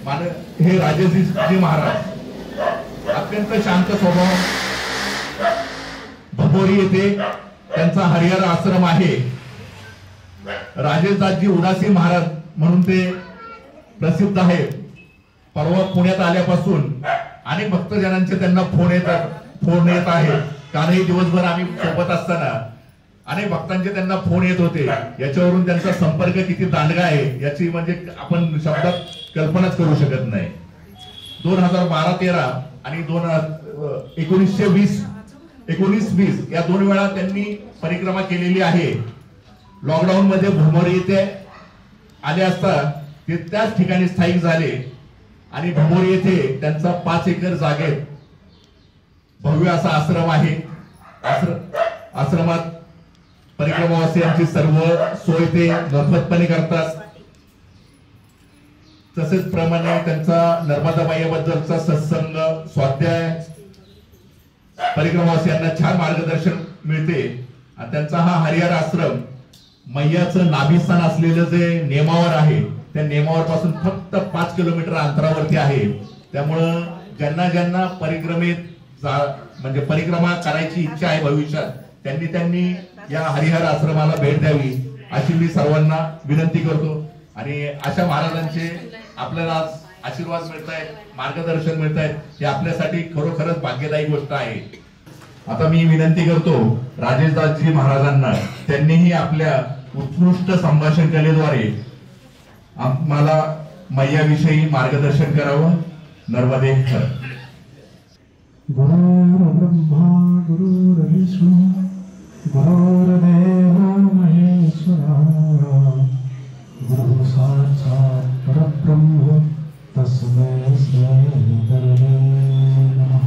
हे राजेजी महाराज अत्यंत शांत स्वभाव, भभोरी येथे त्यांचा हरिहर आश्रम आहे। राजेशदासजी उदासी महाराज म्हणून ते प्रसिद्ध आहेत। परवा पुण्यात आल्यापासून अनेक भक्तजनांचे त्यांना फोन येत आहेत। कालही दिवसभर आम्ही सोबत असताना अनेक भक्तांचे त्यांना फोन येत होते। याच्यावरून त्यांचा संपर्क किती दांडगा आहे याची म्हणजे आपण शब्दात कल्पनाच करू शकत नाही। 2012-13 आणि 19-20 या 2 वेळा त्यांनी परिक्रमा केलेली आहे। लॉकडाऊन मध्ये भोमोरी येथे आले असता ते त्याच ठिकाणी स्थायिक झाले आणि भोमोरी येथे त्यांचा 5 एकर जागेत भव्य असा आश्रम आहे। आश्रमात परिक्रमावासियांची सर्व सोय ते मोफतपणे करतात। तसेच प्रमाणे त्यांचा नर्मदाबाईबद्दलचा सत्संग, स्वाध्याय, परिक्रमावासियांना छान मार्गदर्शन मिळते। आणि त्यांचा हा हरिहर आश्रम मैयाचं नाभिस्थान असलेलं जे नेमावर आहे त्या नेमावर पासून फक्त 5 किलोमीटर अंतरावरती आहे। त्यामुळं ज्यांना परिक्रमेत म्हणजे परिक्रमा करायची इच्छा आहे भविष्यात त्यांनी या हरिहर आश्रमाला भेट द्यावी अशी मी सर्वांना विनंती करतो। आणि अशा महाराजांचे आपल्याला आशीर्वाद मिळतायत, मार्गदर्शन मिळतायत, हे आपल्यासाठी खरोखरच भाग्यदायी गोष्ट आहे। आता मी विनंती करतो राजेशदासजी महाराजांना, त्यांनीही आपल्या उत्कृष्ट संभाषण कलेद्वारे आम्हाला मैयाविषयी मार्गदर्शन करावं। नर्मदे हर। गुरुर्ब्रह्मा गुरुर्विष्णू गुरुर्देवो महेश्वरा गुरु साक्षात् परब्रह्म तस्मै श्री गुरवे नमः।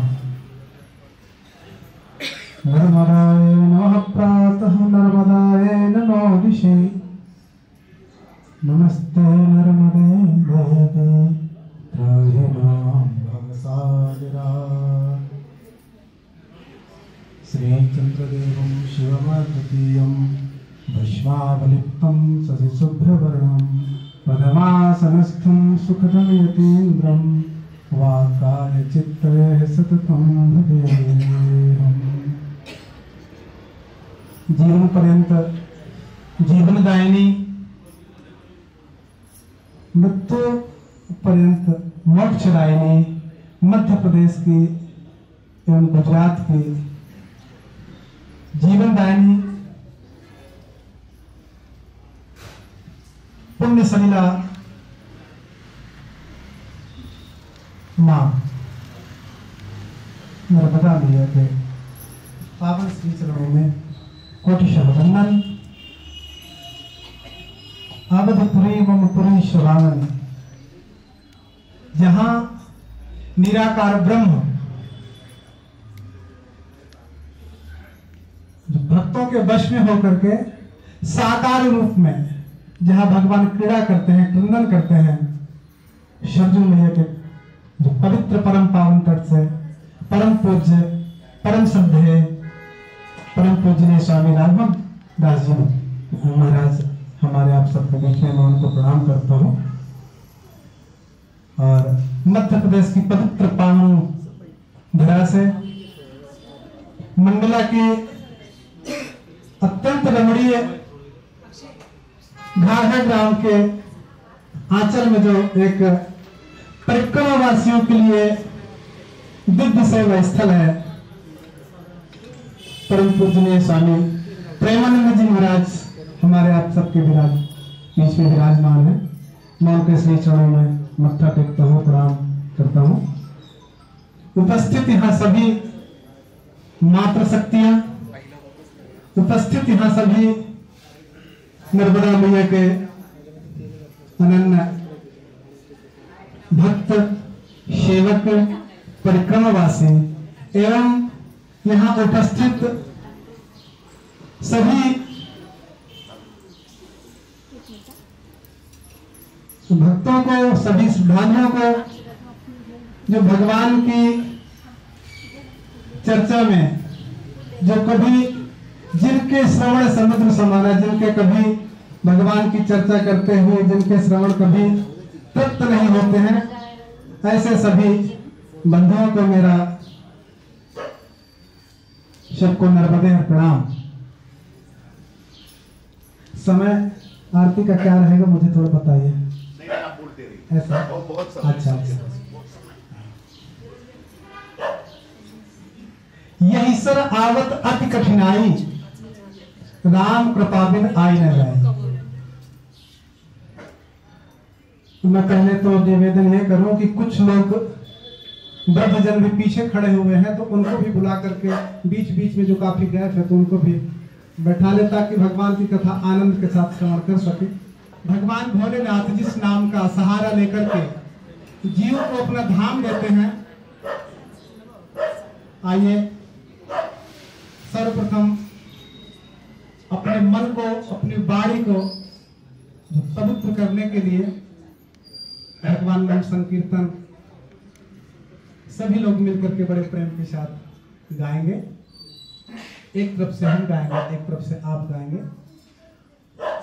नर्मदाय नमः प्रातः नर्मदाय नमो दिशे नमस्ते नर्मदे देवी त्राहि मां भवसागरा। श्रीचन्द्रदेवं शिवमद्वितीयं भस्मावलिप्तं सशिशुभ्रवर्णं पद्मासनस्थं सुखदं यतीन्द्रं वाक्कायचित्तये सततं भजेऽहम्। जीवनपर्यंत जीवनदायिनी, मृत्यु पर्यंत मोक्षदायिनी मध्य प्रदेश की एवं गुजरात की जीवनदायिनी पुण्य सलीला मां नर्मदा मैया के पावन श्री चरणों में कोटिशः वंदन। अवधपुरी मम पुरी सुहावनी, जहां निराकार ब्रह्म भक्तों के वश में होकर के साकार रूप में जहां भगवान क्रीड़ा करते हैं, क्रंदन करते हैं, सरजू मैया के जो पवित्र परम पावन तट से परम पूज्य परम श्रद्धेय परम पूजनीय स्वामी राघव दास जी महाराज हमारे आप सबके बीच में, मैं उनको प्रणाम करता हूँ। और मध्य प्रदेश की पवित्र पावन धरा से मंडला की अत्यंत रमणीय घाघा ग्राम के आंचल में जो एक परिक्रमा वासियों के लिए दिव्य सेवा स्थल है, परम पूजनीय स्वामी प्रेमानंद जी महाराज हमारे आप सबके बीच में विराजमान है। मैं उनके श्री चरणों में मत्था टेकता हूँ, प्रणाम करता हूँ। उपस्थित यहाँ सभी मातृ शक्तियां, उपस्थित यहाँ सभी नर्मदा मैया के अनन्य भक्त, सेवक, परिक्रमावासी एवं यहाँ उपस्थित सभी भक्तों को, सभी श्रद्धालुओं को जो भगवान की चर्चा में जो कभी जिनके श्रवण समुद्र समान है, जिनके कभी भगवान की चर्चा करते हुए जिनके श्रवण कभी तृप्त नहीं होते हैं, ऐसे सभी बंधुओं को मेरा सबको नर्मदे प्रणाम। समय आरती का क्या रहेगा मुझे थोड़ा बताइए। ऐसा अच्छा अच्छा। यही सर आवत अति कठिनाई, राम कृपा बिन आई न जाए। मैं पहले तो निवेदन यह करूं कि कुछ लोग वृद्धजन भी पीछे खड़े हुए हैं, तो उनको भी बुला करके बीच बीच में जो काफी गैप है तो उनको भी बैठा ले, ताकि भगवान की कथा आनंद के साथ श्रवण कर सके। भगवान भोलेनाथ जिस नाम का सहारा लेकर के जीव को अपना धाम देते हैं, आइए सर्वप्रथम अपने मन को, अपनी वाणी को पवित्र करने के लिए भगवान नाम संकीर्तन सभी लोग मिलकर के बड़े प्रेम के साथ गाएंगे। एक तरफ से हम गाएंगे, एक तरफ से आप गाएंगे।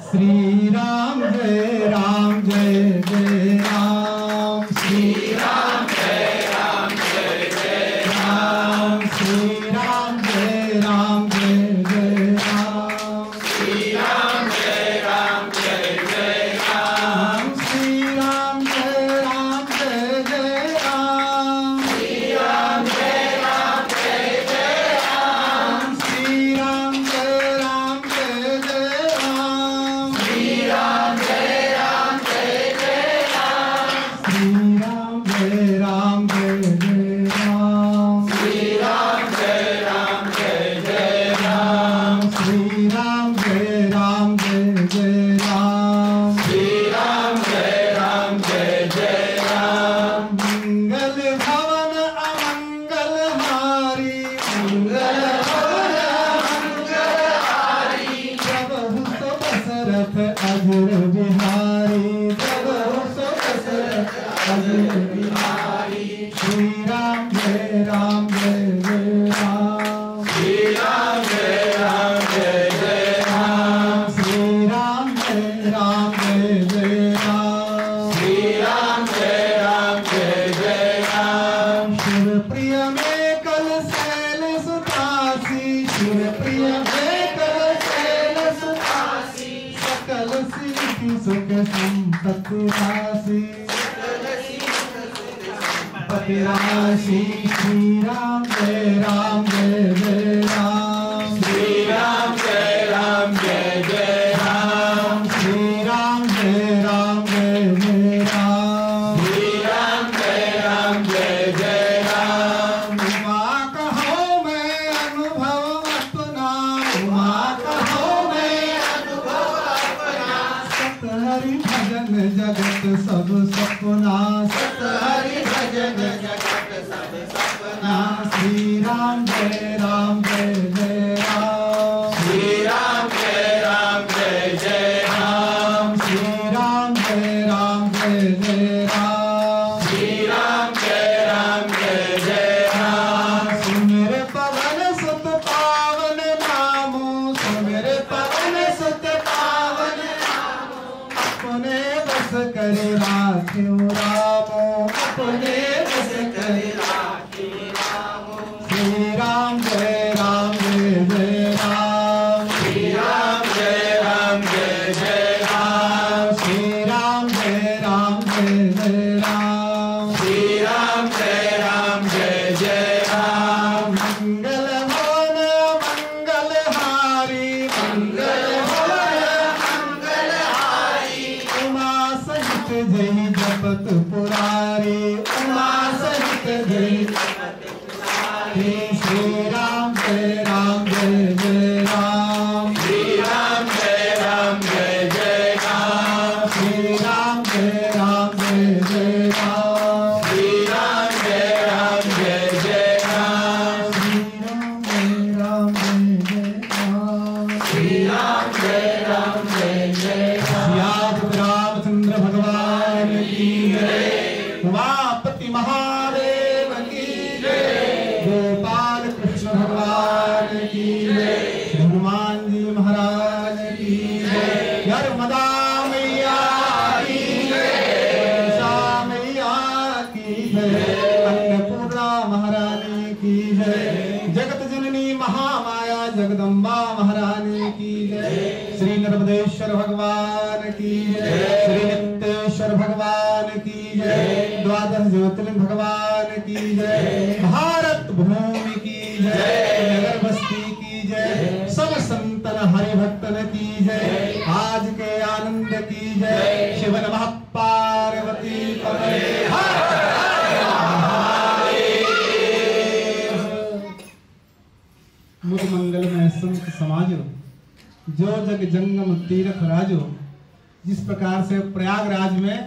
श्री राम जय राम जय जय राम, श्री राम जय राम जय जय राम, श्री राम जय राम जय जय राम, श्री राम जय राम जय जय राम, श्री राम जय राम जय जय राम, श्री राम जय राम जय जय राम, श्री राम जय राम जय जय राम, श्री राम जय राम जय जय राम, श्री राम जय राम जय जय राम, श्री राम जय राम जय जय राम, श्री राम जय राम जय जय राम, श्री राम जय राम जय जय राम। मंगल भवन अमंगल हारी, मंगल भवन अमंगल हारी, प्रभु सो दशरथ अजर बिहारी, प्रभु सो दशरथ अजर बिहारी। श्री राम जय राम जय जय राम, श्री राम जय राम जय जय राम, श्री राम जय राम जय जय राम, श्री राम जय राम जय जय राम। शिव प्रिय में कल शैल सुतासी, शिव प्रिय में कल शैल सुतासी, सकल सिद्धि सुख संपत्ति राशि, पति राशि। श्री राम जय राम जय जय राम, श्री राम जय राम जय जय राम, श्री राम जय राम जय जय राम, श्री राम जय राम जय जय राम। उमा कहो मैं अनुभव अपना, उमा कहो मैं अनुभव अपना, सत हरि भजन जगत सब सपना, सत हरि भजन जगत सब सपना। श्री राम जय राम जय जय राम, श्री राम जय राम जय जय राम, श्री राम जय राम जय जय राम, श्री राम जय राम जय जय राम। सुमिर पवन सुत पावन नामो, सुमिर पवन सुत पावन नामो, अपने बस करे राख्यो रामो, अपने बस करे राख्यो रामो। श्री राम जय राम जय जय राम, श्री राम जय राम जय जय राम, श्री राम जय राम जय जय राम, श्री राम जय राम जय जय राम। मंगल भवन मंगल हारी, मंगल भवन मंगल हारी, उमा सहित जय जपत पुरारी, उमा सहित जय जपत पुरारी। श्री राम जय राम जय जय राम, श्री राम जय राम जय जय राम, श्री राम जय राम जय जय राम, श्री राम जय राम जय जय राम, श्री राम जय राम जय जय राम, श्री राम जय राम जय जय राम। रामचंद्र भगवान की जय, उमापति महादेव की जय, गोपाल कृष्ण भगवान की जय, हनुमान जी महाराज की जय, नर्मदा मैया की जय, मैया की जय, अन्नपूर्णा महारानी की जय, जगत जननी महामाया जगदम्बा महारानी की जय, श्री नर्मदेश्वर भगवान की जय, श्री नित्तेश्वर भगवान की जय, द्वादश ज्योतिर्लिंग भगवान की जय, भारत भूमि की जय, नगर बस्ती की जय, सब संतन हरि भक्तन की जय, आज के आनंद की जय, शिव नमः पार्वती पतये मुद मंगल में संत समाजो, जो जग जंगम तीर्थ राजो। जिस प्रकार से प्रयागराज में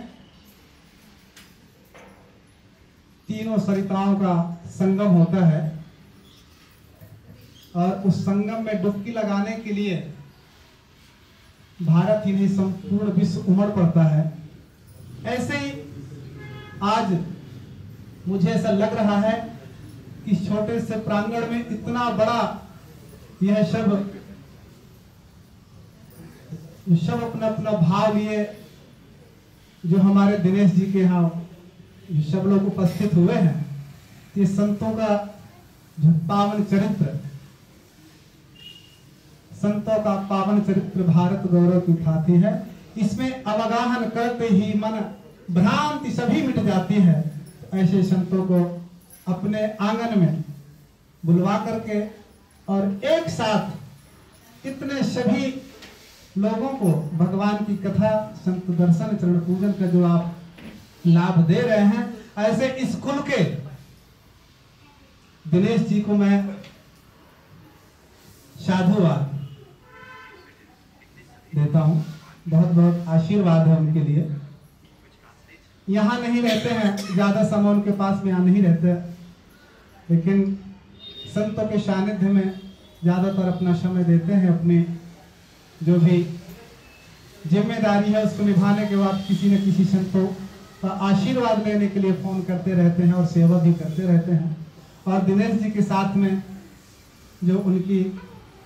तीनों सरिताओं का संगम होता है और उस संगम में डुबकी लगाने के लिए भारत ही नहीं संपूर्ण विश्व उमड़ पड़ता है, ऐसे ही आज मुझे ऐसा लग रहा है कि छोटे से प्रांगण में इतना बड़ा यह सब अपना अपना भाव लिए जो हमारे दिनेश जी के यहाँ सब लोग उपस्थित हुए हैं। ये संतों का जो पावन चरित्र, संतों का पावन चरित्र भारत गौरव की ख्याति है। इसमें अवगाहन करते ही मन भ्रांति सभी मिट जाती है। ऐसे संतों को अपने आंगन में बुलवा करके और एक साथ इतने सभी लोगों को भगवान की कथा, संत दर्शन, चरण पूजन का जो आप लाभ दे रहे हैं, ऐसे इस कुल के दिनेश जी को मैं साधुवाद देता हूं। बहुत बहुत आशीर्वाद है उनके लिए। यहाँ नहीं रहते हैं, ज्यादा समय उनके पास में यहाँ नहीं रहते, लेकिन संतों के सानिध्य में ज्यादातर अपना समय देते हैं। अपनी जो भी जिम्मेदारी है उसको निभाने के बाद किसी न किसी संतों का आशीर्वाद लेने के लिए फोन करते रहते हैं और सेवा भी करते रहते हैं। और दिनेश जी के साथ में जो उनकी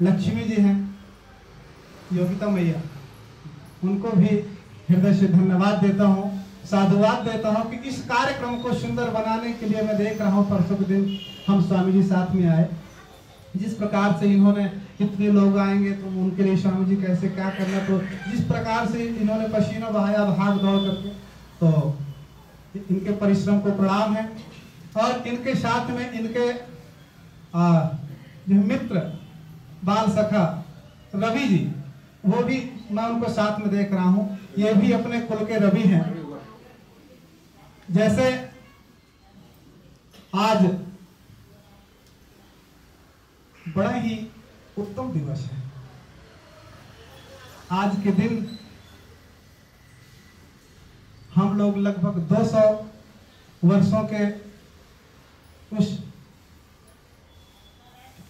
लक्ष्मी जी हैं, योगिता मैया, उनको भी हृदय से धन्यवाद देता हूँ, साधुवाद देता हूँ कि इस कार्यक्रम को सुंदर बनाने के लिए मैं देख रहा हूँ परसों के दिन हम स्वामी जी साथ में आए। जिस प्रकार से इन्होंने इतने लोग आएंगे तो उनके लिए स्वामी जी कैसे क्या करना, तो जिस प्रकार से इन्होंने पसीना बहाया भाग दौड़ करके, तो इनके परिश्रम को प्रणाम है। और इनके साथ में इनके जो मित्र बाल सखा रवि जी, वो भी मैं उनको साथ में देख रहा हूं। ये भी अपने कुल के रवि हैं। जैसे आज बड़ा ही उत्तम दिवस है। आज के दिन हम लोग लगभग 200 वर्षों के उस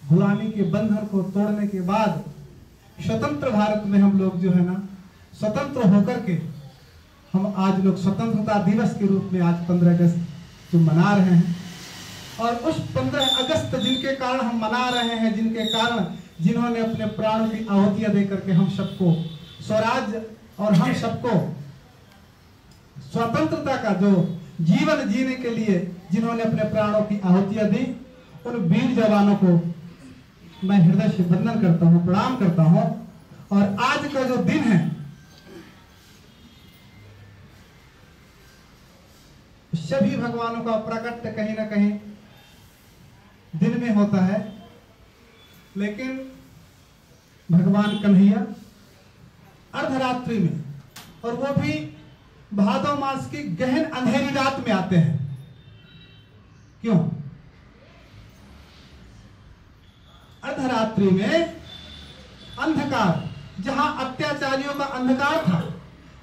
गुलामी के बंधन को तोड़ने के बाद स्वतंत्र भारत में हम लोग जो है ना, स्वतंत्र होकर के हम आज लोग स्वतंत्रता दिवस के रूप में आज 15 अगस्त जो मना रहे हैं। और उस 15 अगस्त जिनके कारण हम मना रहे हैं, जिनके कारण जिन्होंने अपने प्राणों की आहुतियां देकर के हम सबको स्वराज्य और हम सबको स्वतंत्रता का जो जीवन जीने के लिए जिन्होंने अपने प्राणों की आहुतियां दी, उन वीर जवानों को मैं हृदय से वंदन करता हूं, प्रणाम करता हूं। और आज का जो दिन है, सभी भगवानों का प्रकट कहीं ना कहीं दिन में होता है, लेकिन भगवान कन्हैया अर्धरात्रि में, और वो भी भादो मास की गहन अंधेरी रात में आते हैं। क्यों? अर्धरात्रि में अंधकार, जहां अत्याचारियों का अंधकार था,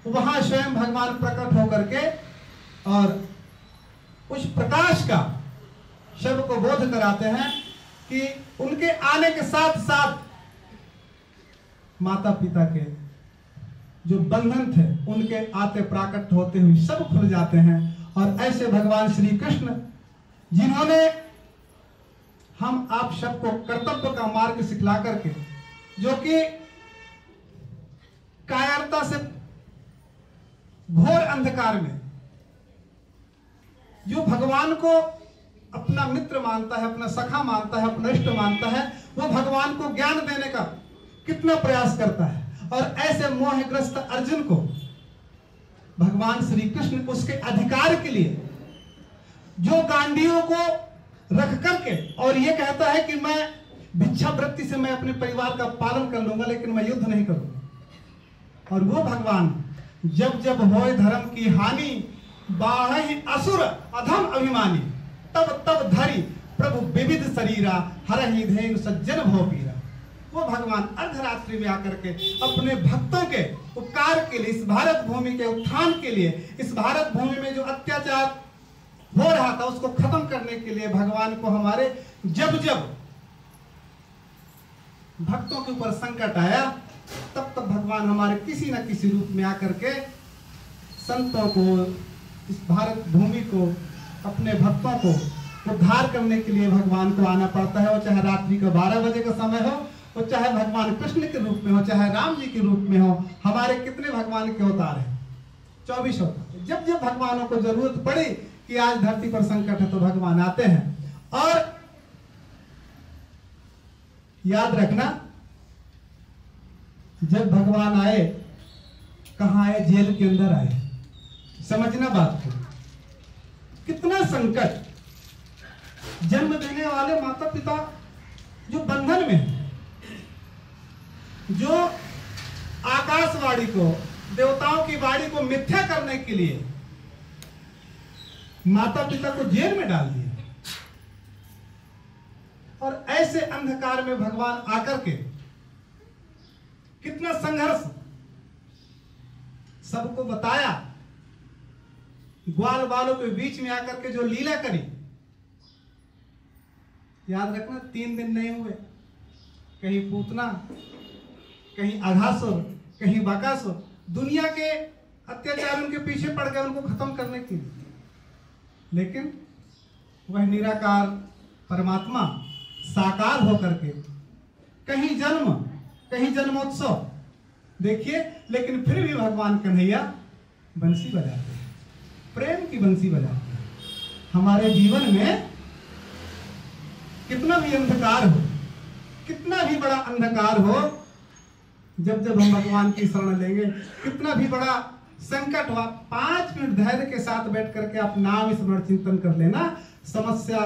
वहां स्वयं भगवान प्रकट होकर के और उस प्रकाश का सबको बोध कराते हैं कि उनके आने के साथ साथ माता पिता के जो बंधन थे, उनके आते प्राकट होते हुए सब खुल जाते हैं। और ऐसे भगवान श्री कृष्ण, जिन्होंने हम आप सबको कर्तव्य का मार्ग सिखला करके, जो कि कायरता से घोर अंधकार में जो भगवान को अपना मित्र मानता है, अपना सखा मानता है, अपना इष्ट मानता है, वो भगवान को ज्ञान देने का कितना प्रयास करता है। और ऐसे मोहग्रस्त अर्जुन को भगवान श्री कृष्ण उसके अधिकार के लिए जो गांडियों को रख करके और ये कहता है कि मैं भिक्षावृत्ति से मैं अपने परिवार का पालन कर लूंगा, लेकिन मैं युद्ध नहीं करूंगा। और वो भगवान जब जब होए धर्म की हानि, बाढ़हि असुर अधम अभिमानी, तब तब धरि प्रभु विविध शरीरा, हरहि धेनु सज्जन भव पीरा। वो भगवान अर्धरात्रि में आकर के अपने भक्तों के उपकार के लिए, इस भारत भूमि के उत्थान के लिए, इस भारत भूमि में जो अत्याचार हो रहा था उसको खत्म करने के लिए भगवान को हमारे जब जब भक्तों के ऊपर संकट आया, तब तब भगवान हमारे किसी न किसी रूप में आकर के संतों को, इस भारत भूमि को, अपने भक्तों को उद्धार करने के लिए भगवान को आना पड़ता है। वो चाहे रात्रि का 12 बजे का समय हो, वो चाहे भगवान कृष्ण के रूप में हो, चाहे राम जी के रूप में हो। हमारे कितने भगवान के अवतार हैं? 24 अवतार। जब जब भगवानों को जरूरत पड़ी कि आज धरती पर संकट है, तो भगवान आते हैं। और याद रखना, जब भगवान आए, कहां आए? जेल के अंदर आए। समझना बात को, कितना संकट। जन्म देने वाले माता पिता जो बंधन में है, जो आकाशवाणी को, देवताओं की वाणी को मिथ्या करने के लिए माता पिता को जेल में डाल दिया। और ऐसे अंधकार में भगवान आकर के कितना संघर्ष सबको बताया, ग्वाल बालों के बीच में आकर के जो लीला करी। याद रखना, 3 दिन नहीं हुए, कहीं पूतना, कहीं अघासुर, कहीं बकासुर, दुनिया के अत्याचार उनके पीछे पड़ गए उनको खत्म करने के लिए। लेकिन वह निराकार परमात्मा साकार होकर के कहीं जन्म, कहीं जन्मोत्सव देखिए, लेकिन फिर भी भगवान कन्हैया बंसी बजाते हैं, प्रेम की बंसी बजाते हैं। हमारे जीवन में कितना भी अंधकार हो, कितना भी बड़ा अंधकार हो, जब जब हम भगवान की शरण लेंगे, कितना भी बड़ा संकट हुआ, 5 मिनट धैर्य के साथ बैठ करके आप नाम स्मरण चिंतन कर लेना, समस्या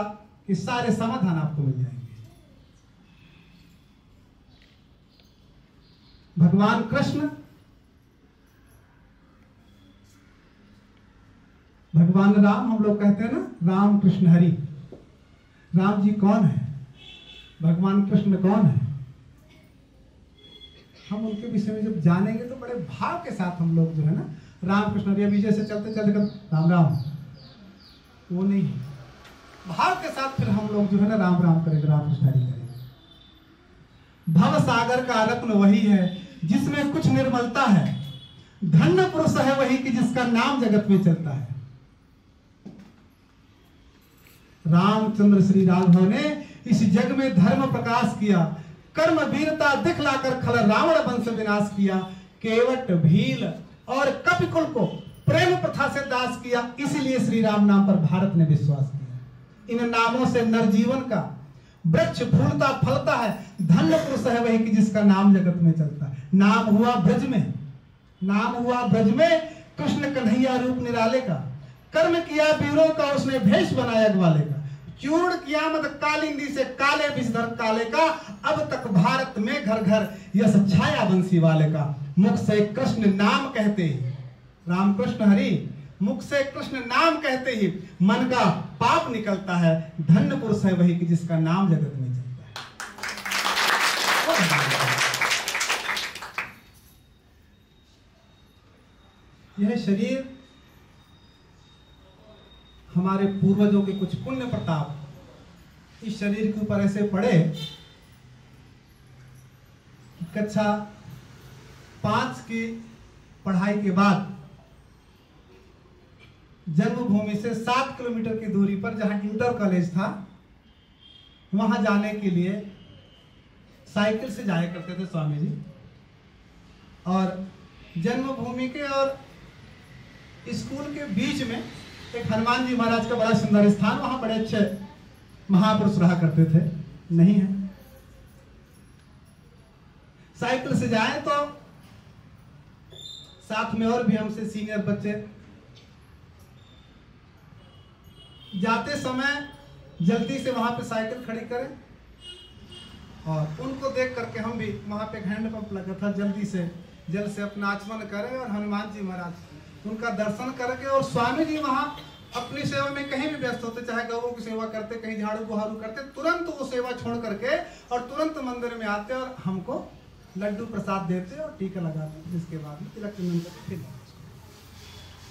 के सारे समाधान आपको मिल जाएंगे। भगवान कृष्ण, भगवान राम, हम लोग कहते हैं ना, राम कृष्ण हरि। राम जी कौन है? भगवान कृष्ण कौन है? हम उनके विषय में जब जानेंगे तो बड़े भाव के साथ हम लोग जो है ना, राम कृष्ण हरि, अभी जैसे चलते चलते राम राम, वो नहीं, भाव के साथ फिर हम लोग जो है ना राम राम करेंगे, राम कृष्ण हरि करेंगे। भव सागर का रत्न वही है जिसमें कुछ निर्मलता है, धन्य पुरुष है वही कि जिसका नाम जगत में चलता है। रामचंद्र श्री राघव ने इस जग में धर्म प्रकाश किया, कर्म वीरता दिखलाकर खल रावण वंश विनाश किया, केवट भील और कपिकुल को प्रेम प्रथा से दास किया। इसीलिए श्री राम नाम पर भारत ने विश्वास किया। इन नामों से नरजीवन का वृक्ष फूलता फलता है, धन्य पुरुष है वही कि जिसका नाम जगत में चलता है। नाम हुआ ब्रज में, नाम हुआ ब्रज में कृष्ण कन्हैया रूप निराले का, कर्म किया वीरों का उसने भेष बनाया ग्वाले का, चूर्ण किया मत कालिंदी से काले विषधर काले का, अब तक भारत में घर घर यश छाया बंसी वाले का। मुख से कृष्ण नाम कहते ही, राम कृष्ण हरि, मुख से कृष्ण नाम कहते ही मन का पाप निकलता है, धन्य पुरुष है वही कि जिसका नाम जगत में चलता है। यह शरीर हमारे पूर्वजों के कुछ पुण्य प्रताप इस शरीर के ऊपर ऐसे पड़े कि कक्षा 5 की पढ़ाई के बाद जन्मभूमि से 7 किलोमीटर की दूरी पर जहां इंटर कॉलेज था, वहां जाने के लिए साइकिल से जाया करते थे स्वामी जी। और जन्मभूमि के और स्कूल के बीच में एक हनुमान जी महाराज का बड़ा सुंदर स्थान, वहां बड़े अच्छे महापुरुष रहा करते थे, नहीं है। साइकिल से जाए तो साथ में और भी हमसे सीनियर बच्चे, जाते समय जल्दी से वहां पे साइकिल खड़ी करें, और उनको देख करके हम भी, वहां पे हैंड पंप लगा था, जल्दी से जल से अपना आचमन करें और हनुमान जी महाराज उनका दर्शन करके, और स्वामी जी वहां अपनी सेवा में कहीं भी व्यस्त होते, चाहे गौों की सेवा करते, कहीं झाड़ू बुहारू करते, तुरंत वो सेवा छोड़ करके और तुरंत मंदिर में आते और हमको लड्डू प्रसाद देते और टीका लगाते, जिसके बाद में तिलक चंदन करके फिर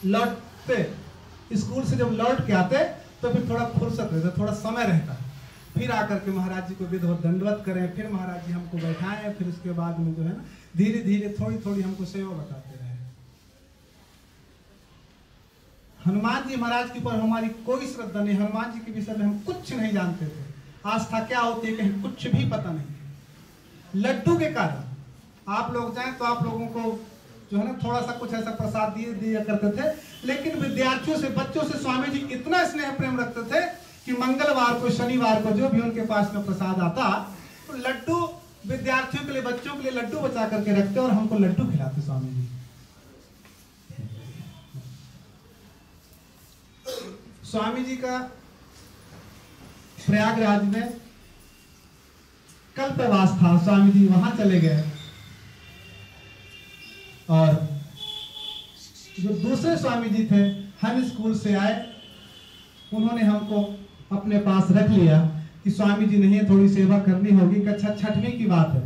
लौटते। स्कूल से जब लौट के आते तो फिर थोड़ा फुर्सत रहता, थोड़ा समय रहता, फिर आकर के महाराज जी को विधिवत दंडवत करें, फिर महाराज जी हमको बैठाएं, फिर उसके बाद में जो है ना धीरे धीरे थोड़ी थोड़ी हमको सेवा बताते रहे। हनुमान जी महाराज के ऊपर हमारी कोई श्रद्धा नहीं, हनुमान जी के विषय में हम कुछ नहीं जानते थे, आस्था क्या होती है कहीं कुछ भी पता नहीं। लड्डू के कारण आप लोग जाएं तो आप लोगों को जो है ना थोड़ा सा कुछ ऐसा प्रसाद दिया करते थे, लेकिन विद्यार्थियों से, बच्चों से स्वामी जी इतना स्नेह प्रेम रखते थे कि मंगलवार को, शनिवार को जो भी उनके पास में प्रसाद आता तो लड्डू विद्यार्थियों के लिए, बच्चों के लिए लड्डू बचा करके रखते और हमको लड्डू खिलाते स्वामी जी। स्वामी जी का प्रयागराज में कल्पवास था, स्वामी जी वहां चले गए और जो दूसरे स्वामी जी थे हम स्कूल से आए, उन्होंने हमको अपने पास रख लिया कि स्वामी जी नहीं है, थोड़ी सेवा करनी होगी। कक्षा 6वीं की बात है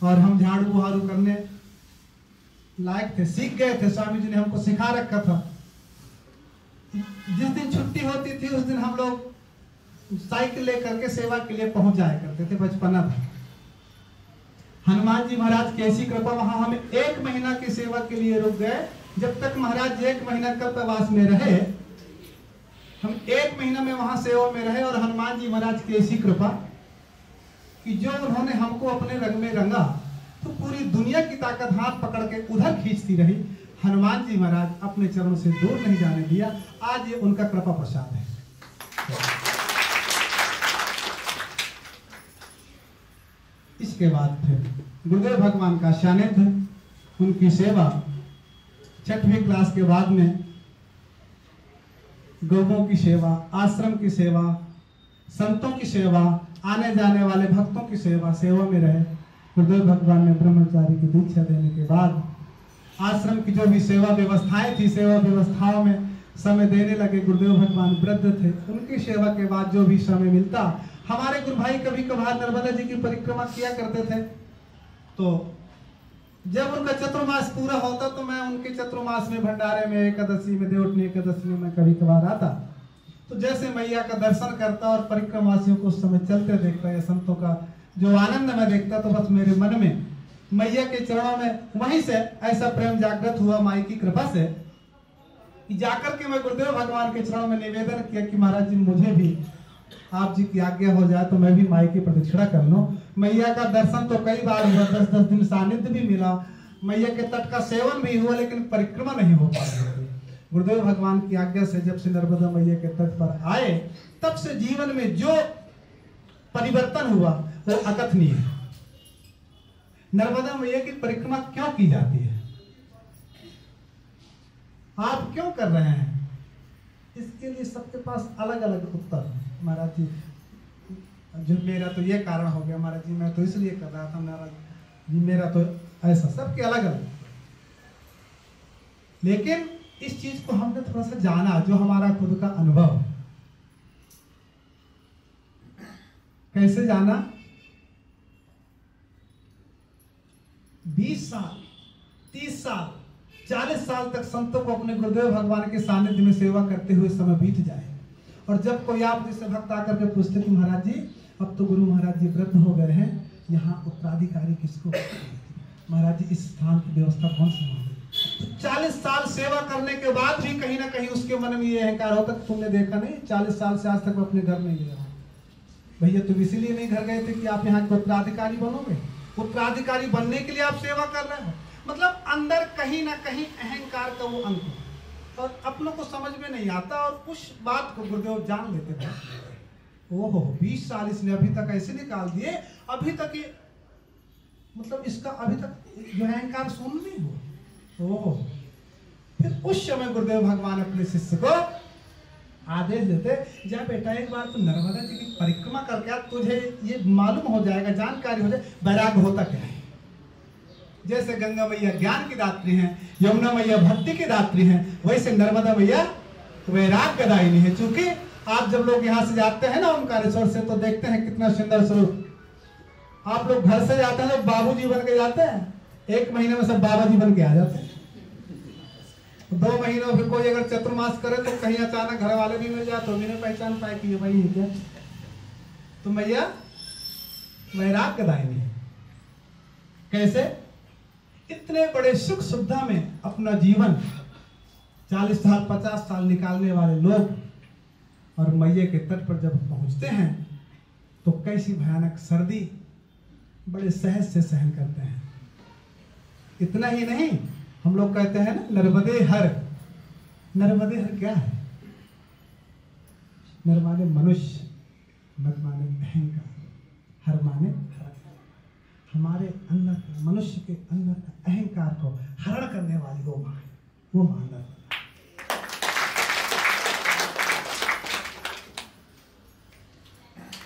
और हम झाड़ू बुहारू करने लायक थे, सीख गए थे, स्वामी जी ने हमको सिखा रखा था। जिस दिन छुट्टी होती थी उस दिन हम लोग साइकिल लेकर के सेवा के लिए पहुंच जाया करते थे, बचपना था। हनुमान जी महाराज की ऐसी कृपा, वहां हम 1 महीना की सेवा के लिए रुक गए। जब तक महाराज 1 महीना कल्पवास में रहे, हम 1 महीना में वहां सेवा में रहे, और हनुमान जी महाराज की ऐसी कृपा कि जो उन्होंने हमको अपने रंग में रंगा तो पूरी दुनिया की ताकत हाथ पकड़ के उधर खींचती रही। हनुमान जी महाराज अपने चरणों से दूर नहीं जाने दिया। आज ये उनका कृपा प्रसाद है। इसके बाद फिर गुरुदेव भगवान का सानिध्य, उनकी सेवा, 6वीं क्लास के बाद में गौओं की सेवा, आश्रम की सेवा, संतों की सेवा, आने जाने वाले भक्तों की सेवा में रहे। गुरुदेव भगवान ने ब्रह्मचारी की दीक्षा देने के बाद आश्रम की जो भी सेवा व्यवस्थाएं थी, सेवा व्यवस्थाओं में समय देने लगे। गुरुदेव भगवान वृद्ध थे, उनकी सेवा के बाद जो भी समय मिलता, हमारे गुरु भाई कभी कभार नर्मदा जी की परिक्रमा किया करते थे, तो जब उनका चतुर्मास पूरा होता तो मैं उनके चतुर्मास में, भंडारे में, एकादशी में, देवउठनी एकादशी में मैं कभी कभार आता, तो जैसे मैया का दर्शन करता और परिक्रमावासियों को उस समय चलते देखता या संतों का जो आनंद मैं देखता, तो बस मेरे मन में मैया के चरणों में वहीं से ऐसा प्रेम जागृत हुआ माई की कृपा से कि जाकर के मैं गुरुदेव भगवान के चरणों में निवेदन किया कि महाराज जी मुझे भी आप जी की आज्ञा हो जाए तो मैं भी माई की प्रदक्षिणा कर लूं। मैया का दर्शन तो कई बार हुआ, 10-10 दिन सानिध्य भी मिला, मैया के तट का सेवन भी हुआ, लेकिन परिक्रमा नहीं हो पाती। गुरुदेव भगवान की आज्ञा से जब से नर्मदा मैया के तट पर आए, तब से जीवन में जो परिवर्तन हुआ वो अकथनीय है। नर्मदा मैया की परिक्रमा क्यों की जाती है, आप क्यों कर रहे हैं, इसके लिए सबके पास अलग अलग उत्तर है। महाराज जी, जो मेरा तो ये कारण हो गया, महाराज जी मैं तो इसलिए कर रहा था, महाराज जी मेरा तो ऐसा, सबके अलग अलग। लेकिन इस चीज को हमने थोड़ा सा जाना, जो हमारा खुद का अनुभव है। कैसे जाना? 20 साल, 30 साल, 40 साल तक संतों को अपने गुरुदेव भगवान के सानिध्य में सेवा करते हुए समय बीत जाए, और जब कोई आप जैसे भक्त आकर के पूछते कि महाराज जी अब तो गुरु महाराज जी वृद्ध हो गए हैं, यहाँ उत्तराधिकारी किसको, महाराज जी इस स्थान की व्यवस्था कौन संभाले? तो 40 साल सेवा करने के बाद भी कहीं ना कहीं उसके मन में ये अहंकार होता कि तुमने देखा नहीं, 40 साल से आज तक मैं अपने घर नहीं गया। भैया तुम इसीलिए नहीं घर गए थे कि आप यहाँ के उत्तराधिकारी बनोगे, उत्तराधिकारी बनने के लिए आप सेवा कर रहे हो। मतलब अंदर कहीं ना कहीं अहंकार का वो अंक, और अपनों को समझ में नहीं आता, और उस बात को गुरुदेव जान लेते हैं। ओहो 20 साल इसने अभी तक ऐसे निकाल दिए, अभी तक ये मतलब इसका अभी तक जो अहंकार शून्य नहीं हो। ओहो फिर उस समय गुरुदेव भगवान अपने शिष्य को आदेश देते, जा बेटा एक बार तो नर्मदा जी की परिक्रमा करके आ, तुझे ये मालूम हो जाएगा, जानकारी हो जाए वैराग्य होता क्या है। जैसे गंगा मैया ज्ञान की दात्री हैं, यमुना मैया भक्ति की दात्री हैं, वैसे नर्मदा मैया वैराग्य दायिनी है। चूंकि आप जब लोग यहाँ से जाते हैं ना ओमकारेश्वर से, तो देखते हैं कितना सुंदर स्वरूप। आप लोग घर से जाते हैं तो बाबूजी बन के जाते हैं, 1 महीने में सब बाबा जी बन के आ जाते हैं। 2 महीनों में कोई अगर चतुर्मास करे तो कहीं अचानक घर वाले भी मिल जाए तो भी नहीं पहचान पाए कि ये भाई है क्या। तो मैया वैराग्य दायिनी है। कैसे? इतने बड़े सुख सुविधा में अपना जीवन 40 साल 50 साल निकालने वाले लोग, और मैया के तट पर जब पहुंचते हैं तो कैसी भयानक सर्दी बड़े सहज से सहन करते हैं। इतना ही नहीं, हम लोग कहते हैं ना नर्मदे हर। नर्मदे हर क्या है? नर माने मनुष्य, मद माने अहंकार, हर माने हरण। हमारे अंदर मनुष्य के अंदर अहंकार को हरण करने वाली वो मां है, वो मां नर्मदा।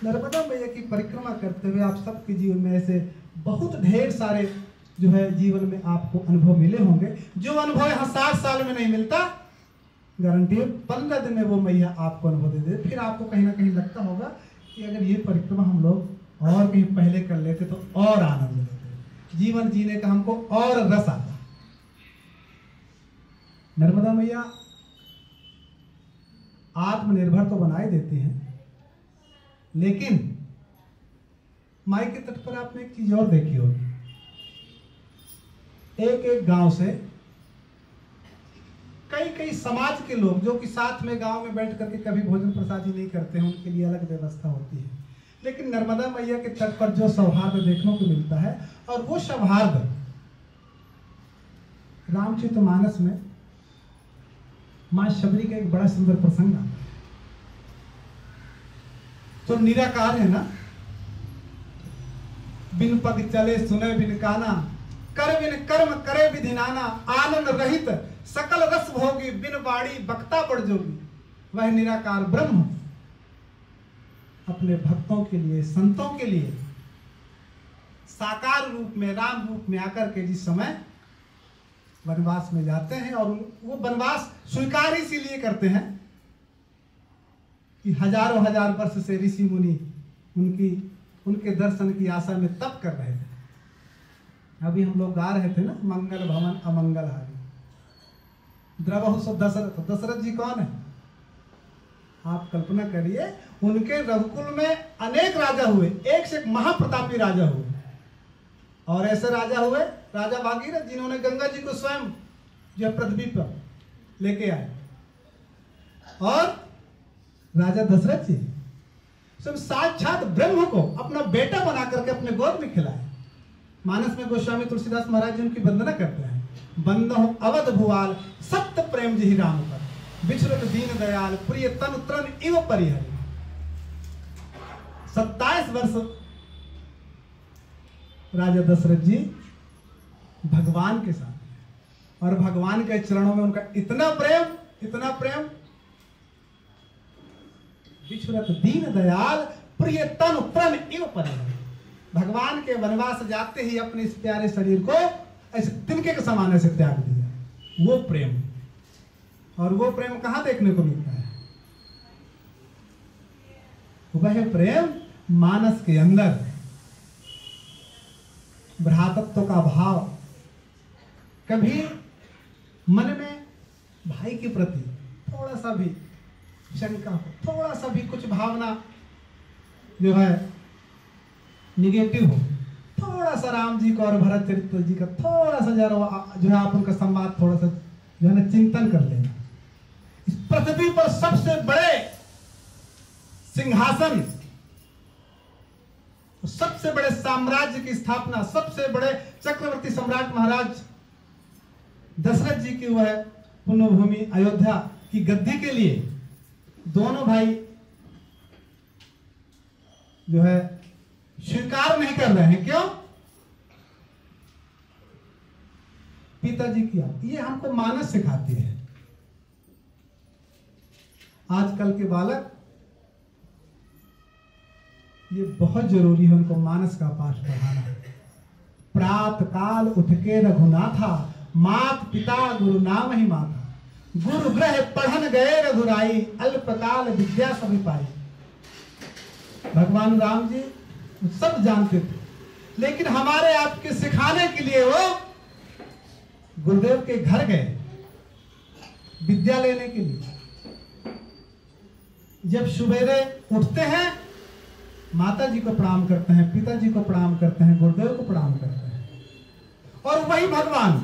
नर्मदा मैया की परिक्रमा करते हुए आप सबके जीवन में ऐसे बहुत ढेर सारे जो है जीवन में आपको अनुभव मिले होंगे, जो अनुभव यहाँ 60 साल में नहीं मिलता। गारंटी है 15 दिन में वो मैया आपको अनुभव दे दे। फिर आपको कहीं ना कहीं लगता होगा कि अगर ये परिक्रमा हम लोग और कहीं पहले कर लेते तो और आनंद लेते, जीवन जीने का हमको और रस आता। नर्मदा मैया आत्मनिर्भर तो बनाए देती हैं, लेकिन माई के तट पर आपने एक चीज और देखी होगी। एक एक गांव से कई कई समाज के लोग जो कि साथ में गांव में बैठ करके कभी भोजन प्रसाद ही नहीं करते हैं, उनके लिए अलग व्यवस्था होती है। लेकिन नर्मदा मैया के तट पर जो सौहार्द देखने को मिलता है, और वो सौहार्द रामचरितमानस में मां शबरी का एक बड़ा सुंदर प्रसंग आता है। तो निराकार है ना, बिन पग चले सुने बिन काना, कर बिन कर्म करे विधि नाना, आनंद रहित सकल रस भोगी, बिन बाड़ी बक्ता पड़ जोगी। वह निराकार ब्रह्म अपने भक्तों के लिए, संतों के लिए साकार रूप में, राम रूप में आकर के जिस समय वनवास में जाते हैं, और वो वनवास स्वीकार इसीलिए करते हैं कि हजारों हजार वर्ष से ऋषि मुनि उनके दर्शन की आशा में तप कर रहे थे। अभी हम लोग गा रहे थे ना, मंगल भवन अमंगल हारी द्रवहु सो दशरथ। दशरथ जी कौन है? आप कल्पना करिए, उनके रघुकुल में अनेक राजा हुए, एक से एक महाप्रतापी राजा हुए, और ऐसे राजा हुए राजा भागीरथ जिन्होंने गंगा जी को स्वयं जो पृथ्वी पर लेके आए, और राजा दशरथ जी सब साक्षात ब्रह्म को अपना बेटा बना करके अपने गोद में खिलाए। मानस में गोस्वामी तुलसीदास महाराज जी उनकी वंदना करते हैं, बंदो अवध भुआल सत्य प्रेम जी राम पर, बिछुरत दीन दयाल प्रिय तन तन इव परिहरि। 27 वर्ष राजा दशरथ जी भगवान के साथ, और भगवान के चरणों में उनका इतना प्रेम, बिछुरत दीन दयाल प्रिय तन तन इव परिहरि। भगवान के वनवास जाते ही अपने इस प्यारे शरीर को ऐसे तिनके के समान ऐसे त्याग दिया। वो प्रेम, और वो प्रेम कहां देखने को मिलता है? वह प्रेम मानस के अंदर भ्रातृत्व का भाव, कभी मन में भाई के प्रति थोड़ा सा भी शंका हो, थोड़ा सा भी कुछ भावना जो है निगेटिव हो, थोड़ा सा राम जी को और भरत चरित्र जी का थोड़ा सा जो है आप उनका संवाद थोड़ा सा जो है ना चिंतन कर लेना। इस पृथ्वी पर सबसे बड़े सिंहासन, सबसे बड़े साम्राज्य की स्थापना, सबसे बड़े चक्रवर्ती सम्राट महाराज दशरथ जी की पुण्यभूमि अयोध्या की गद्दी के लिए दोनों भाई जो है स्वीकार नहीं कर रहे हैं। क्यों? पिताजी की ये हमको मानस सिखाती है। आजकल के बालक ये बहुत जरूरी है उनको मानस का पाठ पढ़ाना। प्रात काल उठ के रघुनाथा, मात पिता गुरु नाम ही माता, गुरु ग्रह पढ़न गए रघुराई, अल्पकाल विद्या सभी पाई। भगवान राम जी सब जानते थे, लेकिन हमारे आपके सिखाने के लिए वो गुरुदेव के घर गए विद्या लेने के लिए। जब सुबेरे उठते हैं माता जी को प्रणाम करते हैं, पिताजी को प्रणाम करते हैं, गुरुदेव को प्रणाम करते हैं, और वही भगवान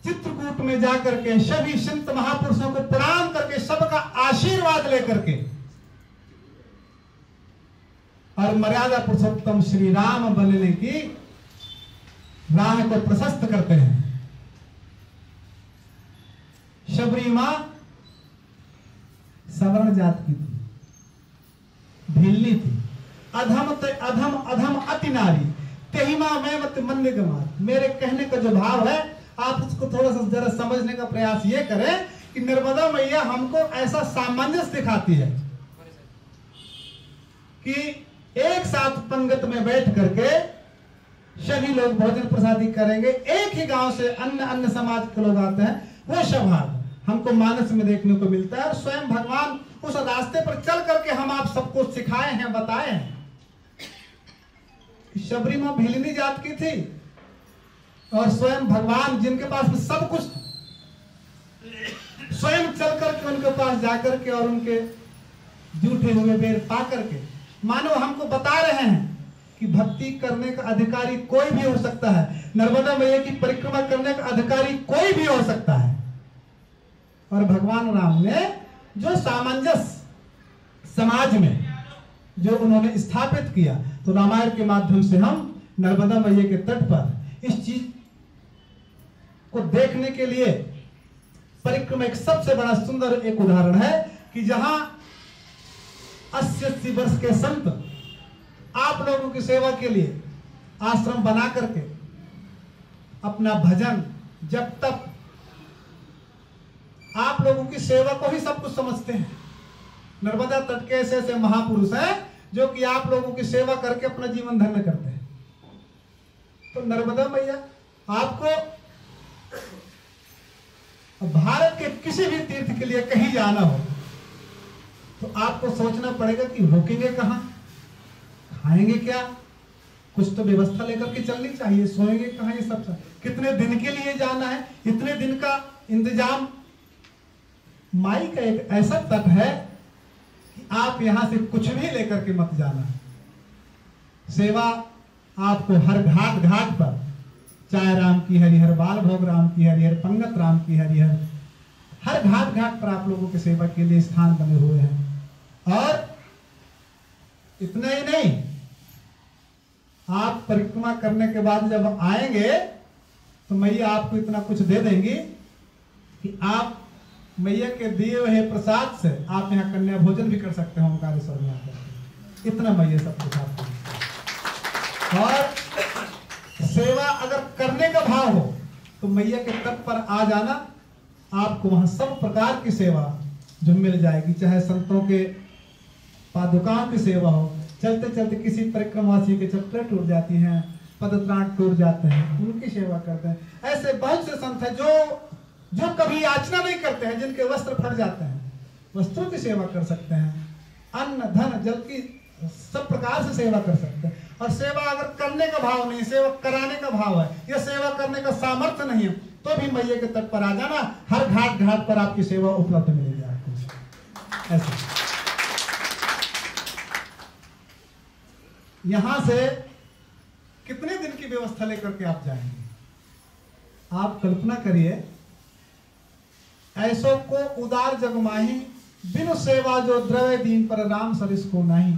चित्रकूट में जाकर के सभी संत महापुरुषों को प्रणाम करके सबका आशीर्वाद लेकर के और मर्यादा पुरुषोत्तम श्री राम बनने की राह को प्रशस्त करते हैं। शबरी मां सवर्ण जात की थी, भीलनी थी। अधम ते अधम अधम अति नारी, तेहिमा मैं मत मन्य गमार। मेरे कहने का जो भाव है आप उसको थोड़ा सा जरा समझने का प्रयास ये करें कि नर्मदा मैया हमको ऐसा सामंजस्य दिखाती है कि एक साथ पंगत में बैठ करके सभी लोग भोजन प्रसादी करेंगे। एक ही गांव से अन्य अन्य समाज के लोग आते हैं, वो सौभाग्य हमको मानस में देखने को मिलता है। और स्वयं भगवान उस रास्ते पर चल करके हम आप सबको सिखाए हैं, बताए हैं। शबरी मां भीलनी जात की थी और स्वयं भगवान जिनके पास में सब कुछ स्वयं चल करके उनके पास जाकर के और उनके जूठे हुए बेर पा करके मानो हमको बता रहे हैं कि भक्ति करने का अधिकारी कोई भी हो सकता है, नर्मदा मैया की परिक्रमा करने का अधिकारी कोई भी हो सकता है। और भगवान राम ने जो सामंजस्य समाज में जो उन्होंने स्थापित किया, तो रामायण के माध्यम से हम नर्मदा मैया के तट पर इस चीज को देखने के लिए परिक्रमा एक सबसे बड़ा सुंदर एक उदाहरण है कि जहां 80-80 वर्ष के संत आप लोगों की सेवा के लिए आश्रम बना करके अपना भजन जब तक आप लोगों की सेवा को ही सब कुछ समझते हैं। नर्मदा तट के ऐसे ऐसे महापुरुष हैं जो कि आप लोगों की सेवा करके अपना जीवन धन्य करते हैं। तो नर्मदा मैया आपको भारत के किसी भी तीर्थ के लिए कहीं जाना हो तो आपको सोचना पड़ेगा कि रुकेंगे कहाँ, खाएंगे क्या, कुछ तो व्यवस्था लेकर के चलनी चाहिए, सोएंगे कहाँ, ये सब कितने दिन के लिए जाना है, इतने दिन का इंतजाम। माई का एक ऐसा तट है कि आप यहां से कुछ भी लेकर के मत जाना। सेवा आपको हर घाट घाट पर, चाहे राम की हरिहर, बाल भोग राम की हरिहर, पंगत राम की हरिहर, हर घाट घाट पर आप लोगों की सेवा के लिए स्थान बने हुए हैं। और इतना ही नहीं, आप परिक्रमा करने के बाद जब आएंगे तो मैया आपको इतना कुछ दे देंगी कि आप मैया के दिए हुए प्रसाद से आप यहाँ कन्या भोजन भी कर सकते हैं ओंकारेश्वर में आकर। इतना मैया सब कुछ आपको। और सेवा अगर करने का भाव हो तो मैया के तट पर आ जाना, आपको वहां सब प्रकार की सेवा जो मिल जाएगी। चाहे संतों के पादुकाओं की सेवा हो, चलते चलते किसी परिक्रमावासी के चप्पलें टूट जाती हैं, पदत्राण टूट जाते हैं, उनकी सेवा करते हैं। ऐसे बहुत से संत हैं जो कभी याचना नहीं करते हैं, जिनके वस्त्र फट जाते हैं, वस्त्रों की सेवा कर सकते हैं। अन्न धन जल की सब प्रकार से सेवा कर सकते हैं। और सेवा अगर करने का भाव नहीं, सेवा कराने का भाव है, या सेवा करने का सामर्थ्य नहीं है, तो भी मैया के तट पर आ जाना। हर घाट घाट पर आपकी सेवा उपलब्ध मिलेगी आपको। ऐसे यहां से कितने दिन की व्यवस्था लेकर के आप जाएंगे? आप कल्पना करिए, ऐसो को उदार जग माही, बिनु सेवा जो द्रव्य दीन पर राम सरिस को नहीं।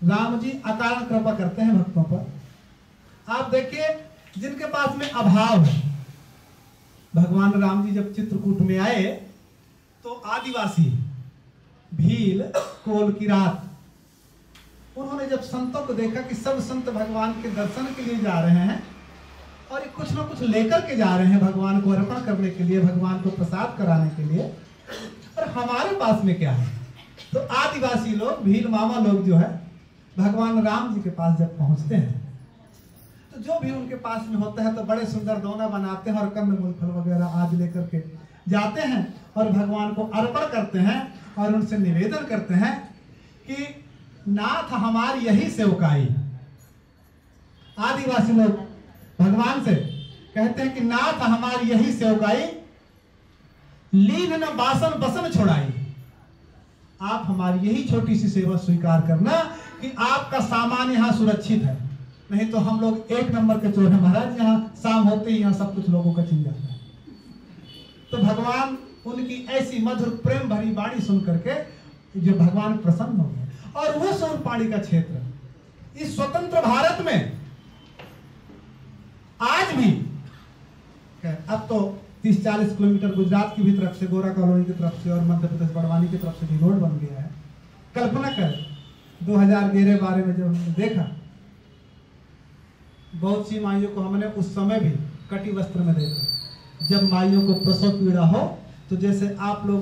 राम जी अकारण कृपा करते हैं भक्तों पर। आप देखिए, जिनके पास में अभाव है, भगवान राम जी जब चित्रकूट में आए तो आदिवासी भील कोल की रात, उन्होंने जब संतों को देखा कि सब संत भगवान के दर्शन के लिए जा रहे हैं और ये कुछ ना कुछ लेकर के जा रहे हैं भगवान को अर्पण करने के लिए, भगवान को प्रसाद कराने के लिए, और हमारे पास में क्या है। तो आदिवासी लोग, भील मामा लोग जो है, भगवान राम जी के पास जब पहुंचते हैं तो जो भी उनके पास में होता है तो बड़े सुंदर दोना बनाते हैं और कंद मूल फल वगैरह आदि लेकर के जाते हैं और भगवान को अर्पण करते हैं और उनसे निवेदन करते हैं कि नाथ हमारी यही सेवकाई। आदिवासी लोग भगवान से कहते हैं कि नाथ हमारी यही सेवकाई, लीन न बासन बसन छोड़ाई। आप हमारी यही छोटी सी सेवा स्वीकार करना कि आपका सामान यहाँ सुरक्षित है, नहीं तो हम लोग एक नंबर के चोर हैं महाराज, यहाँ शाम होते ही यहाँ सब कुछ लोगों का छिन जाता है। तो भगवान उनकी ऐसी मधुर प्रेम भरी वाणी सुन करके जो भगवान प्रसन्न हो गए। और वो सूर्यपाणी का क्षेत्र इस स्वतंत्र भारत में आज भी, अब तो 30-40 किलोमीटर गुजरात की भी तरफ से, गोरा कॉलोनी की तरफ से और मध्य प्रदेश बड़वानी की तरफ से भी रोड बन गया है। कल्पना कर 2011-12 में जब हमने देखा, बहुत सी माइयों को हमने उस समय भी कटी वस्त्र में देखा। जब माइयों को प्रसव पीड़ा हो तो जैसे आप लोग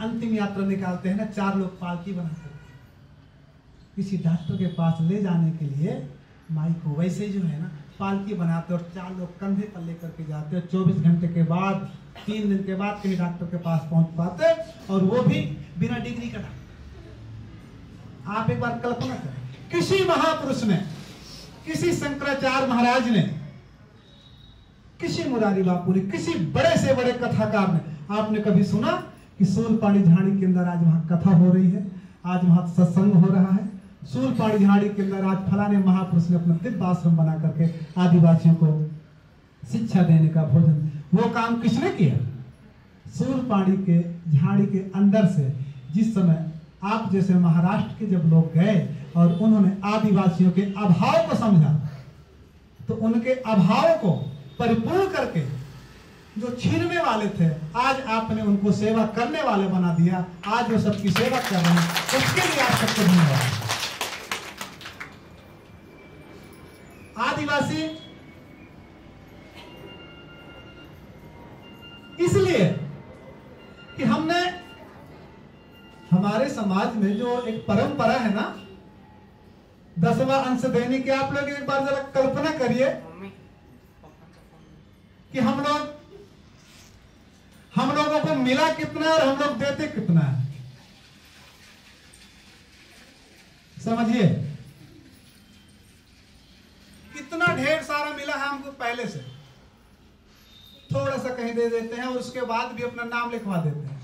अंतिम यात्रा निकालते हैं ना, 4 लोग पालकी बनाते हैं किसी डॉक्टर के पास ले जाने के लिए माई को, वैसे जो है ना पालकी बनाते और 4 लोग कंधे पर लेकर के जाते हैं। 24 घंटे के बाद, 3 दिन के बाद कहीं डॉक्टर के पास पहुंच पाते, और वो भी बिना डिग्री का डॉक्टर। आप एक बार कल्पना करें, किसी महापुरुष ने, किसी शंकराचार्य महाराज ने, किसी मुरारी बापू ने, किसी बड़े से बड़े कथाकार ने, आपने कभी सुना कि सूर्यपाणी झाड़ी के अंदर आज वहां कथा हो रही है, आज वहां सत्संग हो रहा है, सूर्यपाणी झाड़ी के अंदर आज फलाने महापुरुष ने अपना दिव्य आश्रम बना करके आदिवासियों को शिक्षा देने का, भोजन, वो काम किसने किया? सूर्यपाणी के झाड़ी के अंदर से जिस समय आप जैसे महाराष्ट्र के जब लोग गए और उन्होंने आदिवासियों के अभाव को समझा, तो उनके अभाव को परिपूर्ण करके जो छीनने वाले थे, आज आपने उनको सेवा करने वाले बना दिया। आज वो सबकी सेवा कर रहे हैं, उसके लिए आप सबको धन्यवाद। आदिवासी इसलिए कि हमने, हमारे समाज में जो एक परंपरा है ना 10वां अंश देने की, आप लोग एक बार जरा कल्पना करिए कि हम लोगों को मिला कितना और हम लोग देते कितना है, समझिए। कितना ढेर सारा मिला है हमको पहले से, थोड़ा सा कहीं दे देते हैं और उसके बाद भी अपना नाम लिखवा देते हैं,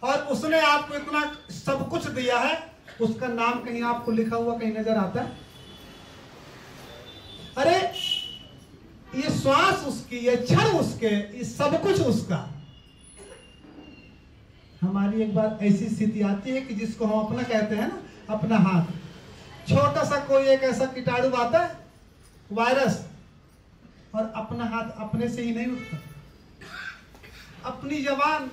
और उसने आपको इतना सब कुछ दिया है, उसका नाम कहीं आपको लिखा हुआ कहीं नजर आता है? अरे ये श्वास उसकी, ये क्षण उसके, ये सब कुछ उसका। हमारी एक बार ऐसी स्थिति आती है कि जिसको हम अपना कहते हैं ना, अपना हाथ, छोटा सा कोई एक ऐसा कीटाणु आता है, वायरस, और अपना हाथ अपने से ही नहीं उठता, अपनी जबान,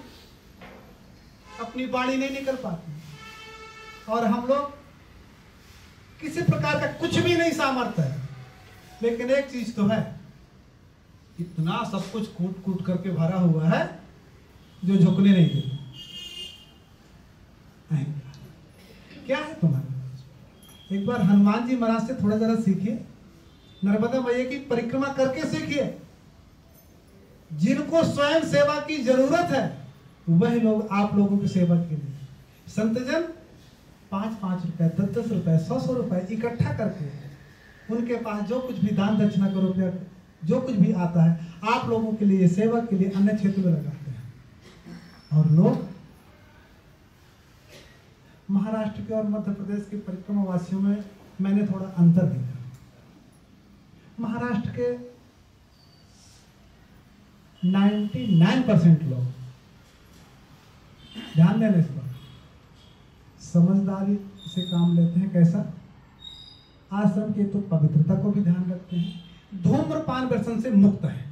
अपनी वाणी नहीं निकल पाती, और हम लोग किसी प्रकार का कुछ भी नहीं सामर्थ्य है। लेकिन एक चीज तो है, इतना सब कुछ कूट कूट करके भरा हुआ है जो झुकने नहीं देता। क्या है तुम्हारे? एक बार हनुमान जी महाराज से थोड़ा जरा सीखिए, नर्मदा मैया की परिक्रमा करके सीखिए। जिनको स्वयं सेवा की जरूरत है वही लोग आप लोगों की सेवा के लिए, संतजन 5-5 रुपए, 10-10 रुपए, 100-100 रुपए इकट्ठा करके उनके पास जो कुछ भी दान दक्षिणा का रुपया जो कुछ भी आता है, आप लोगों के लिए, सेवा के लिए अन्य क्षेत्र में लगाते हैं। और लोग महाराष्ट्र के और मध्य प्रदेश के परिक्रमा वासियों में मैंने थोड़ा अंतर देखा। महाराष्ट्र के 99% लोग, ध्यान देना इस पर, समझदारी से काम लेते हैं। कैसा? आश्रम की तो पवित्रता को भी ध्यान रखते हैं, धूम्रपान व्यसन से मुक्त है,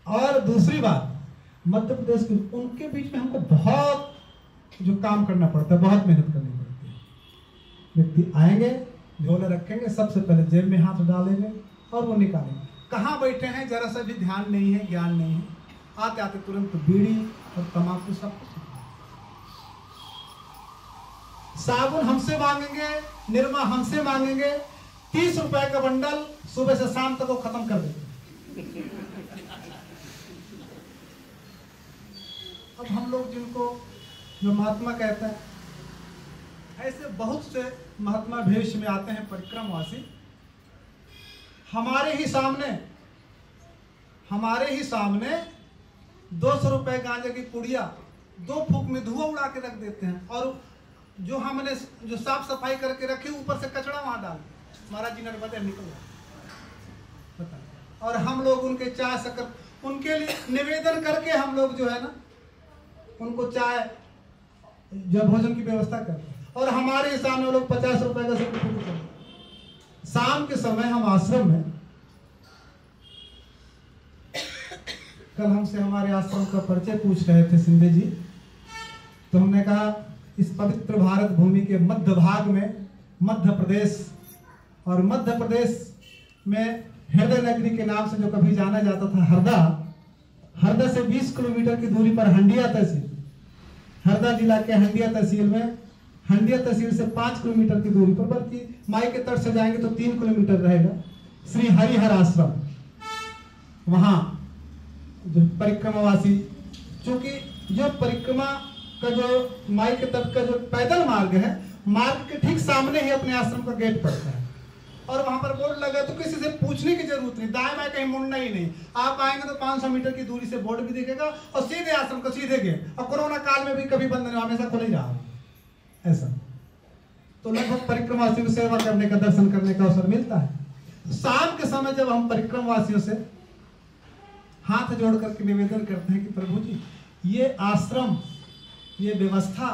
और दूसरी बात, मध्य प्रदेश के उनके बीच में हमको बहुत जो काम करना पड़ता है, बहुत मेहनत करनी पड़ती है। व्यक्ति आएंगे, झोले रखेंगे, सबसे पहले जेब में हाथ डालेंगे और वो निकालेंगे। कहाँ बैठे हैं जरा सा भी ध्यान नहीं है, ज्ञान नहीं है, आते आते तुरंत बीड़ी और तम्बाकू सब कुछ। साबुन हमसे मांगेंगे, निरमा हमसे मांगेंगे, 30 रुपए का बंडल सुबह से शाम तक वो खत्म कर देते। अब हम लोग जिनको जो महात्मा कहते हैं, ऐसे बहुत से महात्मा भविष्य में आते हैं परिक्रमवासी, हमारे ही सामने 200 रुपए गांजे की पुड़िया 2 फूंक में धुआं उड़ा के रख देते हैं, और जो हमने जो साफ सफाई करके रखे ऊपर से कचरा वहां डाल, महाराज जी नर्मदा निकल बता। और हम लोग उनके चाय शक्कर उनके लिए निवेदन करके हम लोग जो है ना उनको चाय जो भोजन की व्यवस्था करते हैं, और हमारे सामने वो लोग 50 रुपए का सब करते हैं। शाम के समय हम आश्रम में, कल हमसे हमारे आश्रम का परिचय पूछ रहे थे सिंधे जी, तो हमने कहा इस पवित्र भारत भूमि के मध्य भाग में मध्य प्रदेश, और मध्य प्रदेश में हृदय नगरी के नाम से जो कभी जाना जाता था हरदा से 20 किलोमीटर की दूरी पर हंडिया तहसील, हरदा जिला के हंडिया तहसील में, हंडिया तहसील से 5 किलोमीटर की दूरी पर, बल्कि माई के तट से जाएंगे तो 3 किलोमीटर रहेगा, श्री हरिहर आश्रम। वहां जो परिक्रमावासी, चूंकि जो परिक्रमा का जो माई के तट का जो पैदल मार्ग है, मार्ग के ठीक सामने ही अपने आश्रम का गेट पड़ता है, और वहां पर बोर्ड लगा, तो किसी से पूछने की जरूरत नहीं, दाएं बाएं कहीं मुड़ना ही नहीं। आप आएंगे तो 500 मीटर की दूरी से बोर्ड भी दिखेगा, और सीधे आश्रम का सीधे गेट। और कोरोना काल में भी कभी बंद नहीं, हमेशा खुले ही रहा ऐसा। तो लगभग परिक्रमावासियों की सेवा करने का, दर्शन करने का अवसर मिलता है। शाम के समय जब हम परिक्रमवासियों से हाथ जोड़ करके निवेदन करते हैं कि प्रभु जी, ये आश्रम, ये व्यवस्था,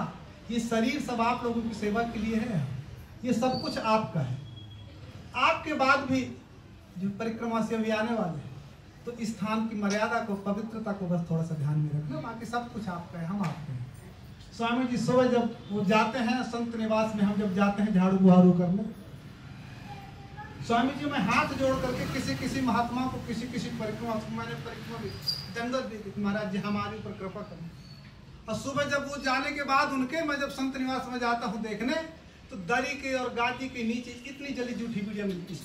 ये शरीर सब आप लोगों की सेवा के लिए है, ये सब कुछ आपका है। आपके बाद भी जो परिक्रमा से अभी आने वाले हैं, तो इस स्थान की मर्यादा को, पवित्रता को बस थोड़ा सा ध्यान में रखना, बाकी सब कुछ आपका है, हम आपके हैं। स्वामी जी सुबह जब वो जाते हैं संत निवास में, हम जब जाते हैं झाड़ू बुहारू करने, स्वामी जी मैं हाथ जोड़ करके किसी महात्मा को, किसी परिक्रमा, मैंने परिक्रमा जंगल दी, महाराज जी हमारे ऊपर कृपा करें। और सुबह जब वो जाने के बाद उनके, मैं जब संत निवास में जाता हूँ देखने, तो दरी के और गादी के नीचे इतनी जली जूठी वीडियो मिलती है,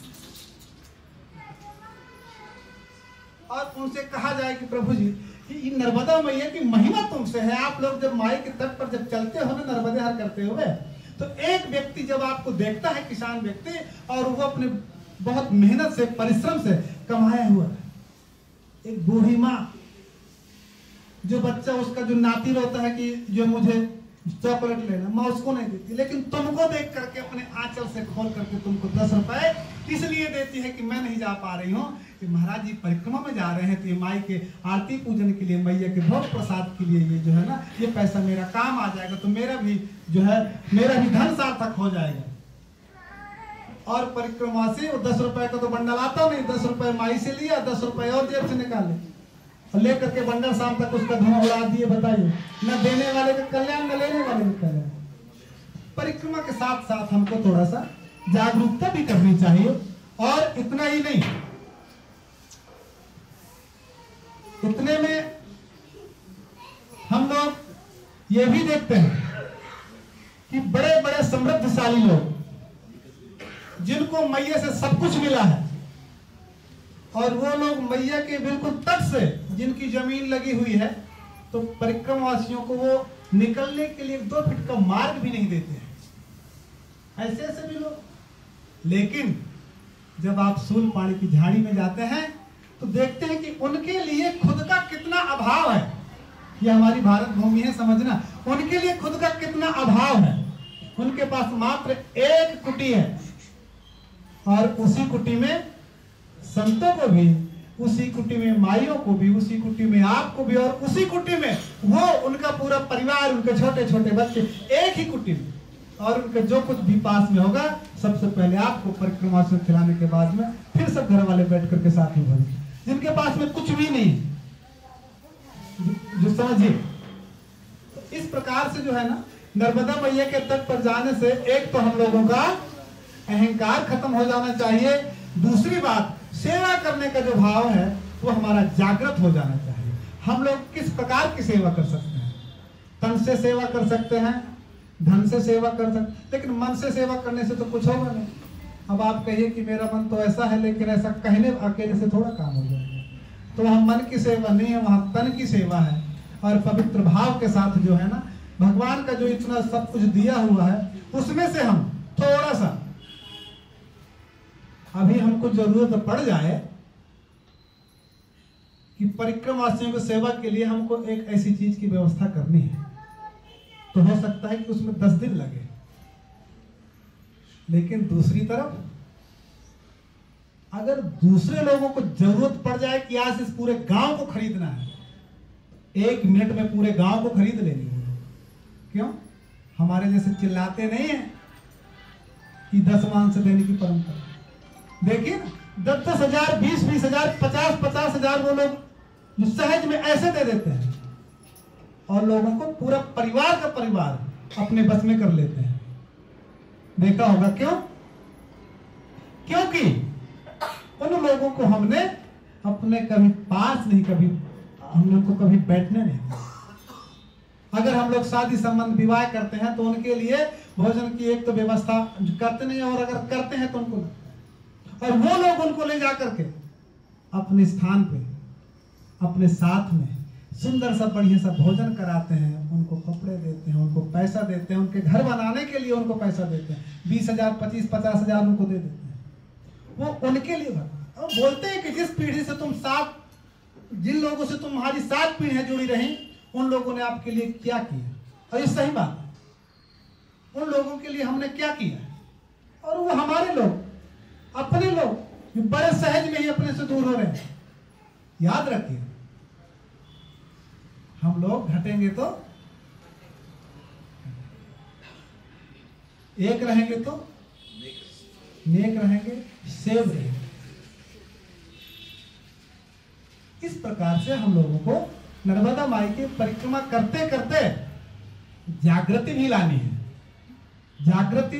और उनसे कहा जाए कि प्रभु जी, कि नर्मदा मैया की महिमा तुमसे है। आप लोग जब माई के तट पर जब चलते हो ना, नर्मदे हर करते हुए, तो एक व्यक्ति जब आपको देखता है, किसान व्यक्ति, और वो अपने बहुत मेहनत से, परिश्रम से कमाया हुआ, एक बूढ़ी माँ, जो बच्चा उसका जो नाती रोता है कि जो मुझे चॉकलेट लेना, माँ उसको नहीं देती, लेकिन तुमको देख करके अपने आंचल से खोल करके तुमको 10 रुपए इसलिए देती है कि मैं नहीं जा पा रही हूँ, कि महाराज जी परिक्रमा में जा रहे हैं, तो ये माई के आरती पूजन के लिए, मैया के भोग प्रसाद के लिए ये जो है ना, ये पैसा मेरा काम आ जाएगा, तो मेरा भी जो है, मेरा भी धन सार्थक हो जाएगा। और परिक्रमा से वो 10 रुपए का तो बंडल आता नहीं, 10 रुपए माई से लिया, 10 रुपए और जेब से निकाले, लेकर के बंडल शाम तक उसका धुआं उड़ा दिए। बताइए, न देने वाले का कल्याण, न लेने वाले का कल्याण। परिक्रमा के साथ साथ हमको थोड़ा सा जागरूकता भी करनी चाहिए। और इतना ही नहीं, इतने में हम लोग ये भी देखते हैं कि बड़े बड़े समृद्धशाली लोग, जिनको मैया से सब कुछ मिला है, और वो लोग मैया के बिल्कुल तट से जिनकी जमीन लगी हुई है, तो परिक्रमवासियों को वो निकलने के लिए 2 फीट का मार्ग भी नहीं देते हैं। ऐसे ऐसे भी लोग। लेकिन जब आप सूल पानी की झाड़ी में जाते हैं, तो देखते हैं कि उनके लिए खुद का कितना अभाव है। ये हमारी भारत भूमि है, समझना, उनके लिए खुद का कितना अभाव है। उनके पास मात्र 1 कुटी है, और उसी कुटी में संतों को भी, उसी कुटी में माइयों को भी, उसी कुटी में आपको भी, और उसी कुटी में वो उनका पूरा परिवार, उनके छोटे छोटे बच्चे, एक ही कुटी में। और उनके जो कुछ भी पास में होगा, सबसे पहले आपको परिक्रमा से खिलाने के बाद में फिर सब घर वाले बैठ करके साथ में भोजन। जिनके पास में कुछ भी नहीं, जो समझिए, तो इस प्रकार से जो है ना नर्मदा मैया के तट पर जाने से एक तो हम लोगों का अहंकार खत्म हो जाना चाहिए, दूसरी बात सेवा करने का जो भाव है वो हमारा जागृत हो जाना चाहिए। हम लोग किस प्रकार की सेवा कर सकते हैं? तन से सेवा कर सकते हैं, धन से सेवा कर सकते, लेकिन मन से सेवा करने से तो कुछ होगा नहीं। अब आप कहिए कि मेरा मन तो ऐसा है, लेकिन ऐसा कहने अकेले से थोड़ा काम हो जाएगा। तो वहाँ मन की सेवा नहीं है, वहाँ तन की सेवा है। और पवित्र भाव के साथ जो है ना भगवान का जो इतना सब कुछ दिया हुआ है उसमें से हम थोड़ा सा, अभी हमको जरूरत पड़ जाए कि परिक्रमवासियों की सेवा के लिए हमको एक ऐसी चीज की व्यवस्था करनी है, तो हो सकता है कि उसमें 10 दिन लगे। लेकिन दूसरी तरफ अगर दूसरे लोगों को जरूरत पड़ जाए कि आज इस पूरे गांव को खरीदना है, 1 मिनट में पूरे गांव को खरीद लेनी है। क्यों? हमारे जैसे चिल्लाते नहीं है कि 10 मांस देने की परंपरा। देखिए ना, 10-10 हजार, 20-20 हजार, 50-50 हजार वो लोग जो सहज में ऐसे दे देते हैं, और लोगों को पूरा परिवार का परिवार अपने बस में कर लेते हैं। देखा होगा क्यों? क्योंकि उन लोगों को हमने अपने कभी पास नहीं, कभी हमने उनको कभी बैठने नहीं। अगर हम लोग शादी संबंध विवाह करते हैं तो उनके लिए भोजन की एक तो व्यवस्था करते नहीं, और अगर करते हैं तो उनको, और वो लोग उनको ले जाकर के अपने स्थान पे अपने साथ में सुंदर सा बढ़िया सा भोजन कराते हैं, उनको कपड़े देते हैं, उनको पैसा देते हैं, उनके घर बनाने के लिए उनको पैसा देते हैं, 20,000, 25-50 हजार उनको दे देते हैं। वो उनके लिए और बोलते हैं कि जिस पीढ़ी से तुम जिन लोगों से तुम्हारी 7 पीढ़ियां जुड़ी रही, उन लोगों ने आपके लिए क्या किया। और ये सही बात है, उन लोगों के लिए हमने क्या किया, और वो हमारे लोग, अपने लोग बड़े सहज में ही अपने से दूर हो रहे हैं। याद रखिए, हम लोग घटेंगे तो एक रहेंगे तो नेक रहेंगे, सेव रहेंगे। इस प्रकार से हम लोगों को नर्मदा माई की परिक्रमा करते करते जागृति भी लानी है। जागृति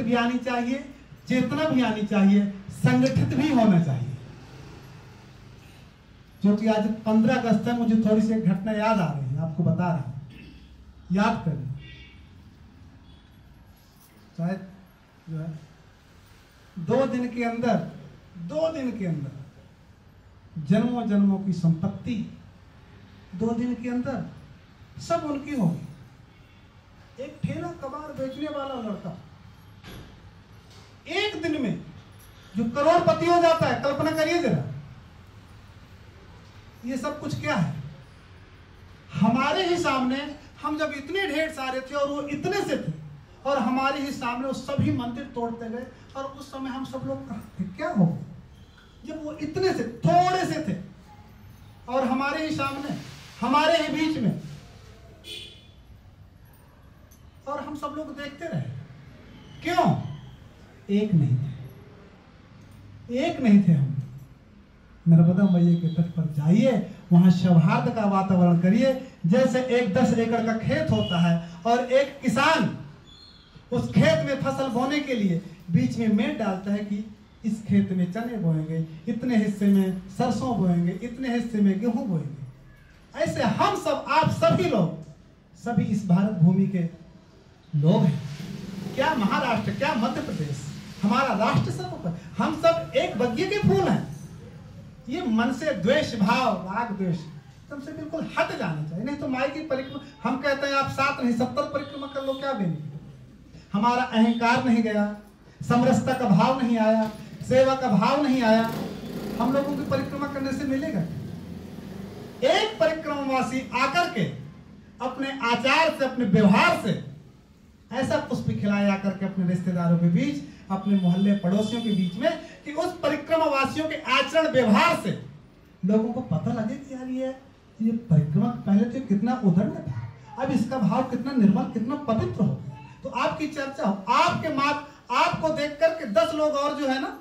भी आनी चाहिए, चेतना भी आनी चाहिए, संगठित भी होना चाहिए। क्योंकि आज 15 अगस्त है, मुझे थोड़ी सी घटना याद आ रही है, आपको बता रहा हूं, याद करें। शायद जो है 2 दिन के अंदर जन्मों जन्मों की संपत्ति 2 दिन के अंदर सब उनकी होगी। एक ठेला कबाड़ बेचने वाला लड़का 1 दिन में जो करोड़पति हो जाता है, कल्पना करिए जरा। ये सब कुछ क्या है? हमारे ही सामने हम जब इतने ढेर सारे थे और वो इतने से थे, और हमारे ही सामने वो सभी मंदिर तोड़ते गए, और उस समय हम सब लोग कहाँ थे? क्या हो जब वो इतने से थोड़े से थे और हमारे ही सामने, हमारे ही बीच में, और हम सब लोग देखते रहे। क्यों? एक नहीं थे हम। नर्मदा मैया के तट पर जाइए, वहां सौहार्द का वातावरण करिए। जैसे एक 10 एकड़ का खेत होता है और एक किसान उस खेत में फसल बोने के लिए बीच में मेड़ डालता है कि इस खेत में चने बोएंगे, इतने हिस्से में सरसों बोएंगे, इतने हिस्से में गेहूं बोएंगे। ऐसे हम सब, आप सभी लोग, सभी इस भारत भूमि के लोग हैं। क्या महाराष्ट्र, क्या मध्य प्रदेश, हमारा राष्ट्र सब, हम सब एक बगिए के फूल हैं। ये मन से द्वेष भाव, राग द्वेष तुमसे बिल्कुल हट जाना चाहिए। नहीं तो माई की परिक्रमा, हम कहते हैं आप 7 नहीं 70 परिक्रमा कर लो, क्या बेनिफिट? हमारा अहंकार नहीं गया, समरसता का भाव नहीं आया, सेवा का भाव नहीं आया, हम लोगों की परिक्रमा करने से मिलेगा? एक परिक्रमावासी आकर के अपने आचार से, अपने व्यवहार से ऐसा पुष्प खिलाया करके अपने रिश्तेदारों के बीच, अपने मोहल्ले पड़ोसियों के बीच में, कि उस परिक्रमावासियों के आचरण व्यवहार से लोगों को पता लगे कि यार ये परिक्रमा पहले तो कितना उदंड था, अब इसका भाव कितना निर्मल, कितना पवित्र हो गया। तो आपकी चर्चा हो, आपके मात, आपको देख करके 10 लोग और जो है ना,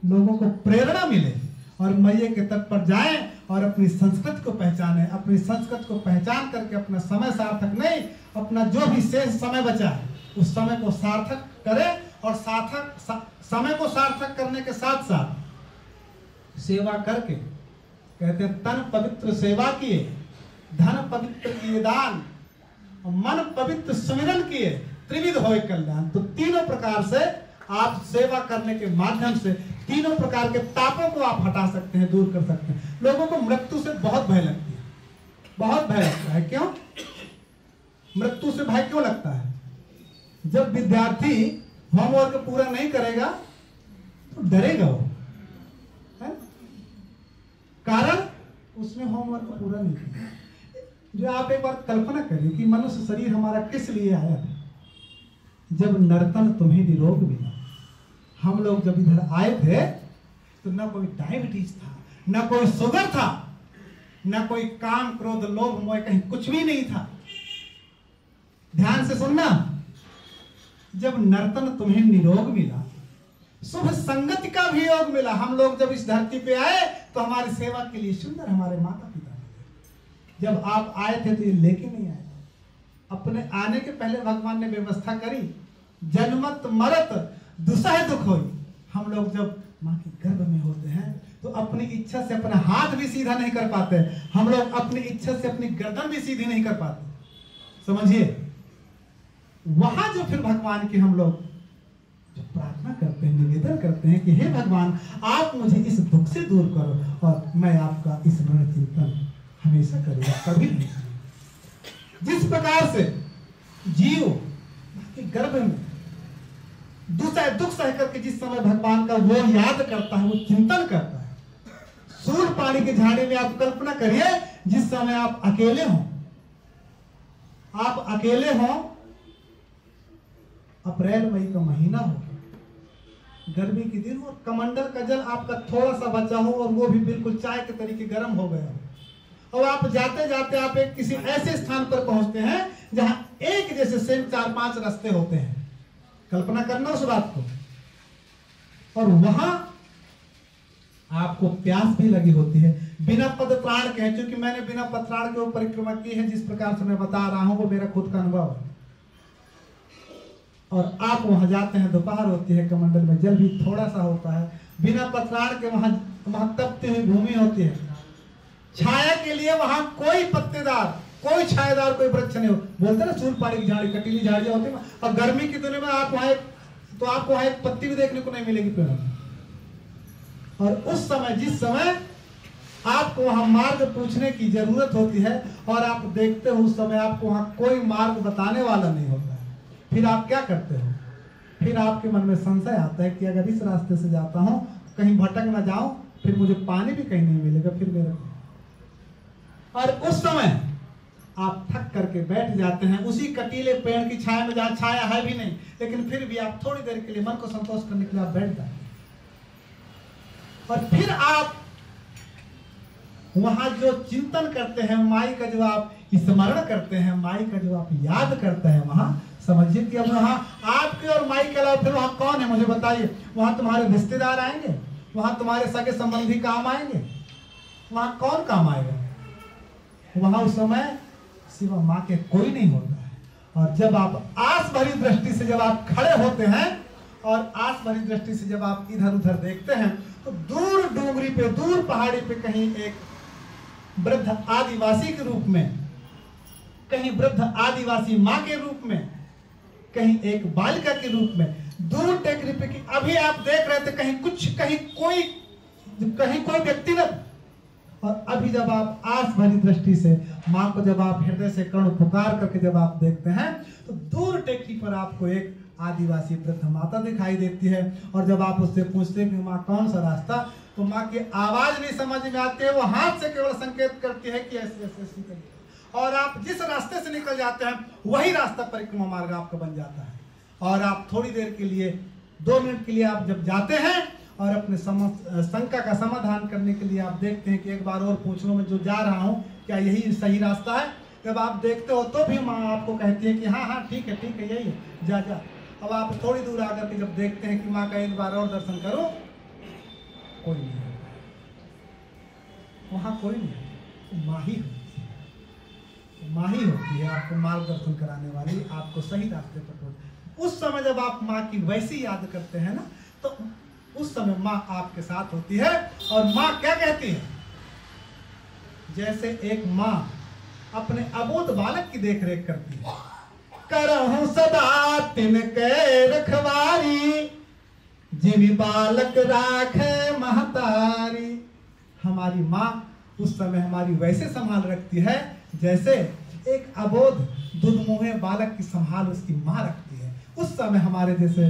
लोगों को प्रेरणा मिले और मैया के तट पर जाएं और अपनी संस्कृति को पहचाने। अपनी संस्कृति को पहचान करके अपना समय सार्थक नहीं, अपना जो भी शेष समय बचा है उस समय को सार्थक करे। और समय को सार्थक करने के साथ साथ सेवा करके, कहते हैं तन पवित्र सेवा किए, धन पवित्र किए दान, और मन पवित्र सुमिरन किए, त्रिविध होय कल्याण। तो तीनों प्रकार से आप सेवा करने के माध्यम से तीनों प्रकार के तापों को आप हटा सकते हैं, दूर कर सकते हैं। लोगों को मृत्यु से बहुत भय लगती है, बहुत भय लगता है। क्यों मृत्यु से भय क्यों लगता है? जब विद्यार्थी होमवर्क पूरा नहीं करेगा तो डरेगा वो, है? कारण उसने होमवर्क पूरा नहीं किया। जो आप एक बार कल्पना करिए कि मनुष्य शरीर हमारा किस लिए आया था। जब नर्तन तुम्हें निरोग मिला, हम लोग जब इधर आए थे तो न कोई डायबिटीज था, न कोई शुगर था, न कोई काम क्रोध लोभ मोह कहीं कुछ भी नहीं था। ध्यान से सुनना, जब नर्तन तुम्हें निरोग मिला, शुभ संगति का भी योग मिला। हम लोग जब इस धरती पे आए तो हमारी सेवा के लिए सुंदर हमारे माता पिता थे। जब आप आए थे तो ये लेके नहीं आए, अपने आने के पहले भगवान ने व्यवस्था करी। जन्मत मरत दुसह दुख होई। हम लोग जब माँ के गर्भ में होते हैं तो अपनी इच्छा से अपना हाथ भी सीधा नहीं कर पाते, हम लोग अपनी इच्छा से अपनी गर्दन भी सीधी नहीं कर पाते। समझिए, वहां जो फिर भगवान की हम लोग जो प्रार्थना करते हैं, निवेदन करते हैं कि हे भगवान आप मुझे इस दुख से दूर करो और मैं आपका स्मरण चिंतन हमेशा करूंगा, कभी नहीं। जिस प्रकार से जीव के गर्भ में दुख सह करके जिस समय भगवान का वो याद करता है, वो चिंतन करता है। सूर्य पानी के झाड़ी में आप कल्पना करिए, जिस समय आप अकेले हो, अप्रैल मई का महीना हो, गर्मी के दिन हो, कमंडल का जल आपका थोड़ा सा बचा हो और वो भी बिल्कुल चाय के तरीके गर्म हो गया हो, और आप जाते जाते आप एक किसी ऐसे स्थान पर पहुंचते हैं जहां एक जैसे सेम 4-5 रास्ते होते हैं। कल्पना करना उस बात को, और वहां आपको प्यास भी लगी होती है, बिना पद त्राण के। क्योंकि मैंने बिना पत्राण के वो परिक्रमा की है, जिस प्रकार से मैं बता रहा हूं वो मेरा खुद का अनुभव है। और आप वहां जाते हैं, दोपहर होती है, कमंडल में जल भी थोड़ा सा होता है, बिना पत्राण के वहां तपती हुई भूमि होती है। छाया के लिए वहां कोई पत्तेदार, कोई छायादार कोई वृक्ष नहीं हो। बोलते ना सूर्य पानी की झाड़ी, कटीली झाड़ियां होती है, और गर्मी की दिनों में आप वहां तो आपको वहां एक पत्ती भी देखने को नहीं मिलेगी पेड़ों में। और उस समय, जिस समय आपको वहां मार्ग पूछने की जरूरत होती है और आप देखते हो उस समय आपको वहां कोई मार्ग बताने वाला नहीं होता है, फिर आप क्या करते हो? फिर आपके मन में संशय आता है कि अगर इस रास्ते से जाता हूं कहीं भटक ना जाऊं, फिर मुझे पानी भी कहीं नहीं मिलेगा, फिर मेरा। और उस समय आप थक करके बैठ जाते हैं उसी कटीले पेड़ की छाया में, जहां छाया है भी नहीं, लेकिन फिर भी आप थोड़ी देर के लिए मन को संतोष करने के लिए आप बैठ जाते हैं। और फिर आप वहां जो चिंतन करते हैं, माई का जो आप स्मरण करते हैं, माई का जो आप याद करते हैं, वहां समझिए कि अब वहां आपके और माई के अलावा फिर वहां कौन है मुझे बताइए? वहां तुम्हारे रिश्तेदार आएंगे, वहां तुम्हारे सगे संबंधी काम आएंगे, वहां कौन काम आएगा? वहां उस समय सिवा माँ के कोई नहीं होता है। और जब आप आस भरी दृष्टि से जब आप खड़े होते हैं और आस भरी दृष्टि से जब आप इधर उधर देखते हैं तो दूर डोंगरी पे, दूर पहाड़ी पे कहीं एक वृद्ध आदिवासी के रूप में, कहीं वृद्ध आदिवासी माँ के रूप में, कहीं एक बालिका के रूप में, दूर टेकरी पे कि अभी आप देख रहे थे कहीं कोई व्यक्ति न। और अभी जब आप आस भरी दृष्टि से माँ को जब आप हृदय से कर्ण पुकार करके जब आप देखते हैं तो दूर टेकरी पर आपको एक आदिवासी वृद्ध माता दिखाई देती है। और जब आप उससे पूछते हैं कि माँ कौन सा रास्ता, तो माँ की आवाज नहीं समझ में आती है, वो हाथ से केवल संकेत करती है कि ऐसे ऐसे ऐसे करिए। और आप जिस रास्ते से निकल जाते हैं वही रास्ता परिक्रमा मार्ग आपका बन जाता है। और आप थोड़ी देर के लिए, 2 मिनट के लिए आप जब जाते हैं और अपने शंका का समाधान करने के लिए आप देखते हैं कि एक बार और पूछ लो, मैं जो जा रहा हूँ क्या यही सही रास्ता है? जब आप देखते हो तो भी माँ आपको कहती है कि हाँ हाँ ठीक है यही है, जा जा। अब आप थोड़ी दूर आकर के जब देखते हैं कि माँ का एक बार और दर्शन करो, कोई नहीं। वहाँ कोई नहीं है, माँ ही होती है। माँ ही होती है आपको मार्गदर्शन कराने वाली, आपको सही रास्ते पर पहुंचाने। उस समय जब आप माँ की वैसी याद करते हैं ना, तो उस समय माँ आपके साथ होती है। और माँ क्या कहती है? जैसे एक माँ अपने अबोध बालक की देखरेख करती है, करहूं सदा तिनके रखवारी, जिमि बालक राखे महतारी। हमारी माँ उस समय हमारी वैसे संभाल रखती है जैसे एक अबोध दुधमुहे बालक की संभाल उसकी माँ रखती है। उस समय हमारे जैसे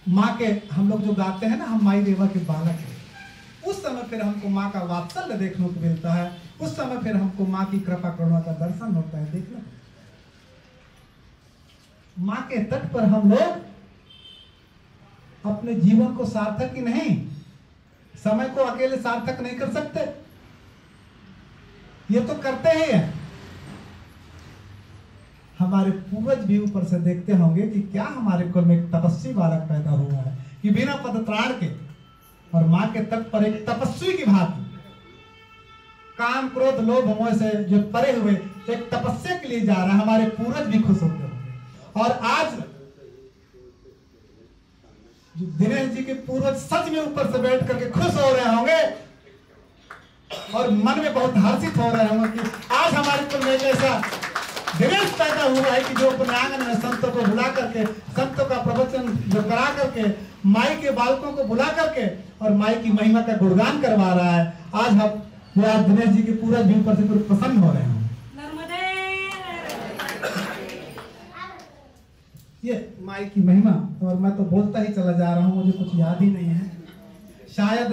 माँ के, हम लोग जो गाते हैं ना, हम माई देवा के बालक हैं, उस समय फिर हमको माँ का वात्सल्य देखने को मिलता है। उस समय फिर हमको माँ की कृपा करुणा का दर्शन होता है, देखना। माँ के तट पर हम लोग अपने जीवन को सार्थक ही नहीं, समय को अकेले सार्थक नहीं कर सकते, ये तो करते ही हैं। हमारे पूर्वज भी ऊपर से देखते होंगे कि क्या हमारे कुल में एक तपस्वी बालक पैदा हुआ है कि बिना पदत्राण के और माँ के तट पर एक तपस्वी की भांति काम क्रोध लोभ मोह से जो परे हुए एक तपस्या के लिए जा रहा है। हमारे पूर्वज भी खुश होते होंगे। और आज जो दिनेश जी के पूर्वज सच में ऊपर से बैठ करके खुश हो रहे होंगे और मन में बहुत हर्षित हो रहे होंगे कि आज हमारे कुल में ऐसा दिनेश पैदा हुआ है कि जो अपने आंगन में संतों को बुला करके, संतों का प्रवचन जो करा करके, माई के बालकों को बुला करके और माई की महिमा का गुणगान करवा रहा है। आज हम जो आज दिनेश जी के पूरा भी ऊपर से पूरे प्रसन्न हो रहे हैं। ये माई की महिमा। और मैं तो बोलता ही चला जा रहा हूँ, मुझे कुछ याद ही नहीं है। शायद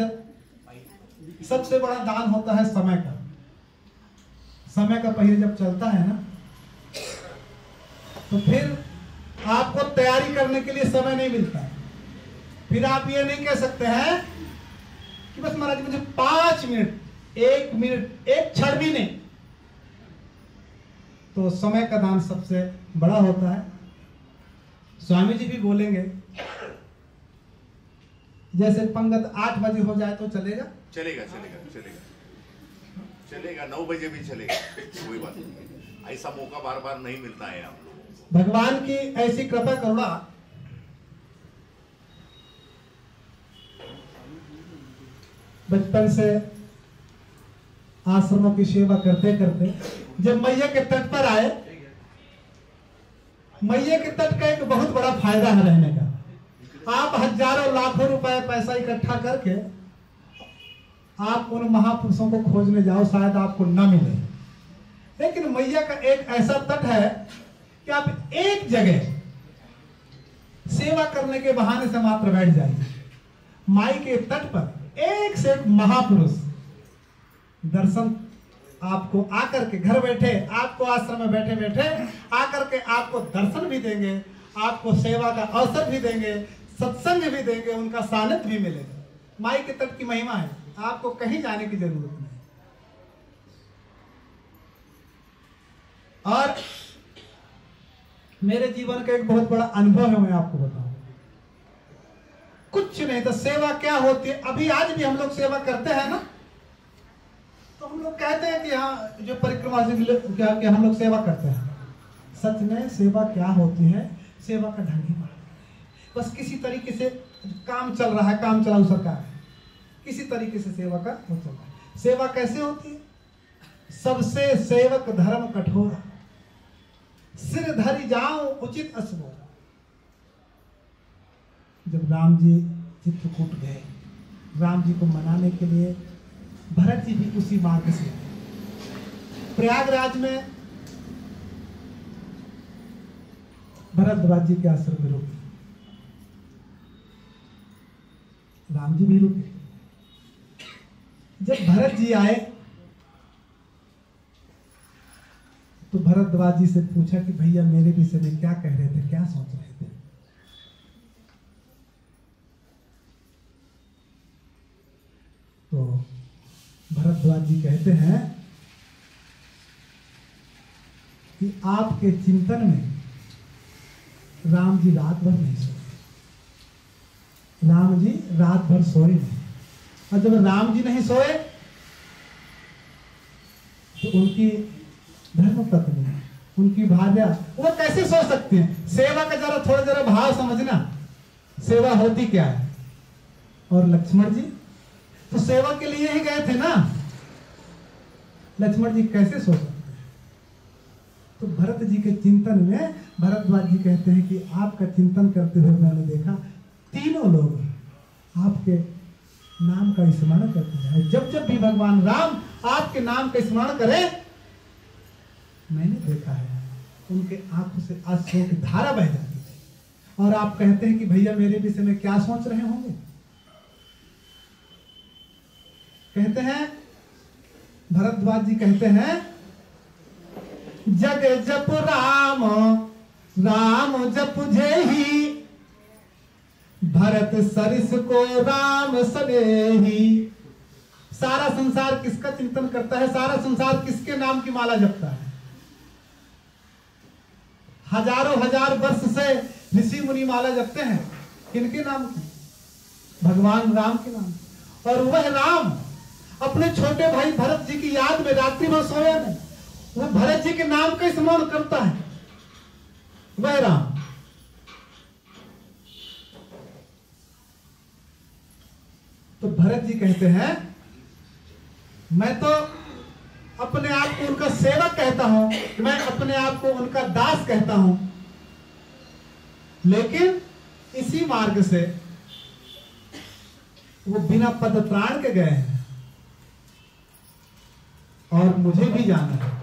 सबसे बड़ा दान होता है समय का। समय का पहिया जब चलता है ना, तो फिर आपको तैयारी करने के लिए समय नहीं मिलता। फिर आप ये नहीं कह सकते हैं कि बस महाराज मुझे 5 मिनट, 1 मिनट, 1 क्षण भी नहीं। तो समय का दान सबसे बड़ा होता है। स्वामी जी भी बोलेंगे, जैसे पंगत 8 बजे हो जाए तो चलेगा? चलेगा चलेगा चलेगा चलेगा, 9 बजे भी चलेगा, कोई बात नहीं। ऐसा मौका बार बार नहीं मिलता है आप लोग। भगवान की ऐसी कृपा करुणा। बचपन से आश्रमों की सेवा करते करते जब मैया के तट पर आए, मैया के तट का एक बहुत बड़ा फायदा है रहने का। आप हजारों लाखों रुपए पैसा इकट्ठा करके आप उन महापुरुषों को खोजने जाओ, शायद आपको न मिले। लेकिन मैया का एक ऐसा तट है कि आप एक जगह सेवा करने के बहाने से मात्र बैठ जाइए। माई के तट पर एक से एक महापुरुष दर्शन आपको आकर के घर बैठे, आपको आश्रम में बैठे बैठे आकर के आपको दर्शन भी देंगे, आपको सेवा का अवसर भी देंगे, सत्संग भी देंगे, उनका सानिध्य भी मिलेगा। माई के तट की महिमा है, आपको कहीं जाने की जरूरत नहीं। और मेरे जीवन का एक बहुत बड़ा अनुभव है, मैं आपको बताऊं। कुछ नहीं तो सेवा क्या होती है। अभी आज भी हम लोग सेवा करते हैं ना, तो हम लोग कहते हैं कि हाँ जो परिक्रमा क्या कि हम लोग सेवा करते हैं। सच में सेवा क्या होती है? सेवा का ढंग ही मालूम नहीं। बस किसी तरीके से काम चल रहा है, काम चलाऊ सरकार है, किसी तरीके से सेवा का वो चल रहा है। सेवा कैसे होती है? सबसे सेवक धर्म कठोर, सिर धरी जाओ उचित असबो। जब राम जी चित्रकूट गए, राम जी को मनाने के लिए भरत जी भी उसी मार्ग से प्रयागराज में भरद्वाज जी के आश्रम में रुके। राम जी भी रुके। जब भरत जी आए तो भरद्वाज जी से पूछा कि भैया मेरे विषय में क्या कह रहे थे, क्या सोच रहे थे? तो भरद्वाज जी कहते हैं कि आपके चिंतन में राम जी रात भर नहीं सोए। राम जी रात भर सोए नहीं। और जब राम जी नहीं सोए तो उनकी धर्मपत्नी, उनकी भार्या, वो कैसे सोच सकती है? सेवा का थोड़ा जरा भाव समझना, सेवा होती क्या है। और लक्ष्मण जी तो सेवा के लिए ही गए थे ना, लक्ष्मण जी कैसे सोच सकते हैं? तो भरत जी के चिंतन में भरद्वाज जी कहते हैं कि आपका चिंतन करते हुए मैंने देखा तीनों लोग आपके नाम का स्मरण करते हैं। जब जब भी भगवान राम आपके नाम का स्मरण करें, मैंने देखा है उनके आंखों से आंसुओं की धारा बह जाती थी। और आप कहते हैं कि भैया मेरे विषय में क्या सोच रहे होंगे? कहते हैं, भरद्वाज जी कहते हैं, जग जप राम राम जप जेहि, भरत सरिस को राम सनेहि। सारा संसार किसका चिंतन करता है? सारा संसार किसके नाम की माला जपता है? हजारों हजार वर्ष से ऋषि मुनि माला जपते हैं, किनके नाम की? भगवान राम के नाम। और वह राम अपने छोटे भाई भरत जी की याद में रात्रि भर सोया नहीं, वो भरत जी के नाम का स्मरण करता है, वह राम। तो भरत जी कहते हैं, मैं तो अपने आप को उनका सेवक कहता हूं, मैं अपने आप को उनका दास कहता हूं, लेकिन इसी मार्ग से वो बिना पद प्राण के गए हैं और मुझे भी जाना है।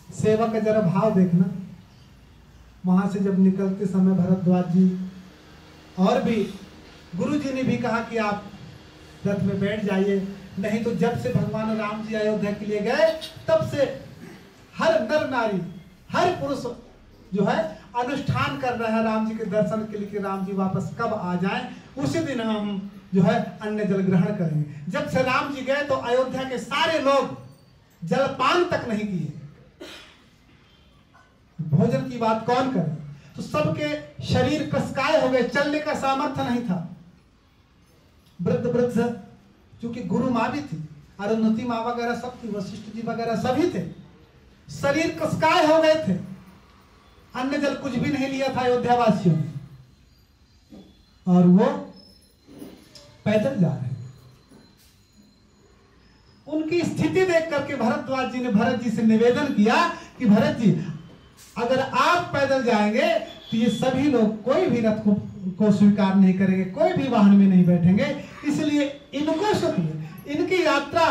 सेवा का जरा भाव देखना। वहां से जब निकलते समय भरद्वाज जी और भी गुरु जी ने भी कहा कि आप रथ में बैठ जाइए, नहीं तो जब से भगवान राम जी अयोध्या के लिए गए तब से हर नर नारी, हर पुरुष जो है अनुष्ठान कर रहा है राम जी के दर्शन के लिए कि राम जी वापस कब आ जाएं, उसी दिन हम जो है अन्न जल ग्रहण करेंगे। जब से राम जी गए तो अयोध्या के सारे लोग जलपान तक नहीं किए, भोजन की बात कौन करे? तो सबके शरीर कसकाए हो गए, चलने का सामर्थ्य नहीं था। वृद्ध वृद्ध, क्योंकि गुरु माँ भी थी, अरुंधति माँ वगैरह सब थी, वशिष्ठ जी वगैरह सभी थे, शरीर कसकाए हो गए थे। अन्न जल कुछ भी नहीं लिया था अयोध्या वासियों ने, और वो पैदल जा रहे। उनकी स्थिति देख करके भरद्वाज जी ने भरत जी से निवेदन किया कि भरत जी, अगर आप पैदल जाएंगे तो ये सभी लोग कोई भी रथ को स्वीकार नहीं करेंगे, कोई भी वाहन में नहीं बैठेंगे, इसलिए इनको सुनिए, इनकी यात्रा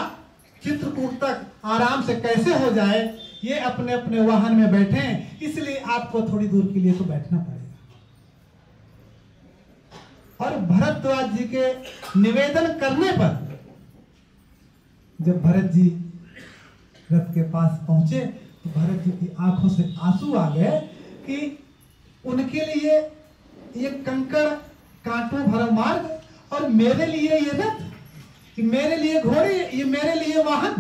चित्रकूट तक आराम से कैसे हो जाए, ये अपने अपने वाहन में बैठे, इसलिए आपको थोड़ी दूर के लिए तो बैठना पड़ेगा। और भरद्वाज जी के निवेदन करने पर जब भरत जी रथ के पास पहुंचे तो भरत जी की आंखों से आंसू आ गए कि उनके लिए ये कंकड़ कांटों भरा मार्ग और मेरे लिए ये रथ, कि मेरे लिए घोड़े, ये मेरे लिए वाहन,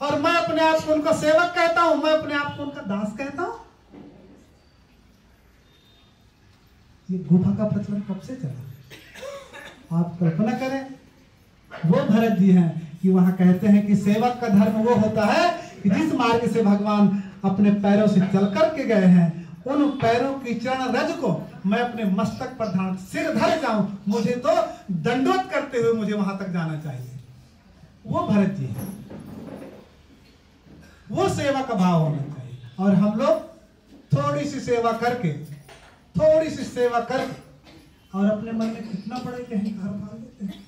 और मैं अपने आप को उनका सेवक कहता हूं, मैं अपने आप को उनका दास कहता हूं। ये गुफा का प्रचलन कब से चला? आप कल्पना करें, वो भरत जी हैं कि वहां कहते हैं कि सेवक का धर्म वो होता है कि जिस मार्ग से भगवान अपने पैरों से चल करके गए हैं, उन पैरों की चरण रज को मैं अपने मस्तक पर धारण सिर धर जाऊं, मुझे तो दंडवत करते हुए मुझे वहां तक जाना चाहिए। वो भरत जी है, वो सेवा का भाव होना चाहिए। और हम लोग थोड़ी सी सेवा करके और अपने मन में कितना बड़े अहंकार पाल लेते हैं।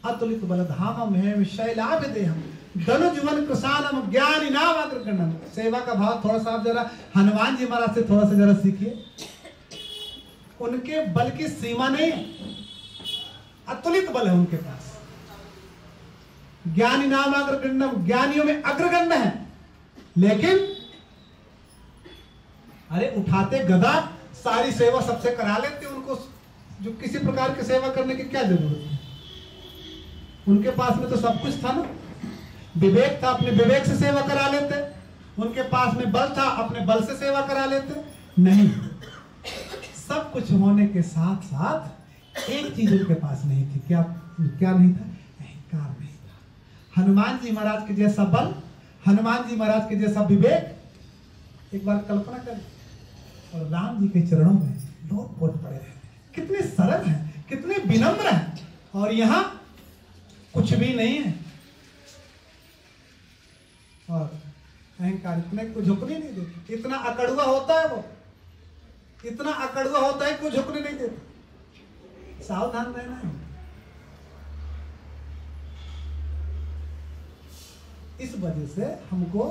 अतुलित बलधामम हेम शैलाभ देहम धनुजुवन कृषानम ज्ञानी नाम अग्रगण्यम। सेवा का भाव थोड़ा सा आप जरा हनुमान जी महाराज से थोड़ा सा जरा सीखिए। उनके बल की सीमा नहीं है, अतुलित बल है उनके पास। ज्ञानी नाम अग्रगण्यम, ज्ञानियों में अग्रगण्य है, लेकिन अरे उठाते गदा, सारी सेवा सबसे करा लेते, उनको जो किसी प्रकार की सेवा करने की क्या जरूरत है? उनके पास में तो सब कुछ था ना, विवेक था, अपने विवेक से सेवा करा लेते। उनके पास में बल था, अपने बल से सेवा करा लेते। नहीं, सब कुछ होने के साथ साथ एक चीज उनके पास नहीं थी। क्या नहीं था? अहंकार नहीं था। हनुमान जी महाराज के जैसा बल, हनुमान जी महाराज के जैसा विवेक, एक बार कल्पना करें, और राम जी के चरणों में लोग पहुंच पड़े हैं। कितने सरल हैं, कितने विनम्र हैं, और यहां कुछ भी नहीं है। और अहंकार इतने को झुकने नहीं देते, इतना अकड़ुआ होता है वो, इतना अकड़ुआ होता है कि झुकने नहीं देते। सावधान रहना है। इस वजह से हमको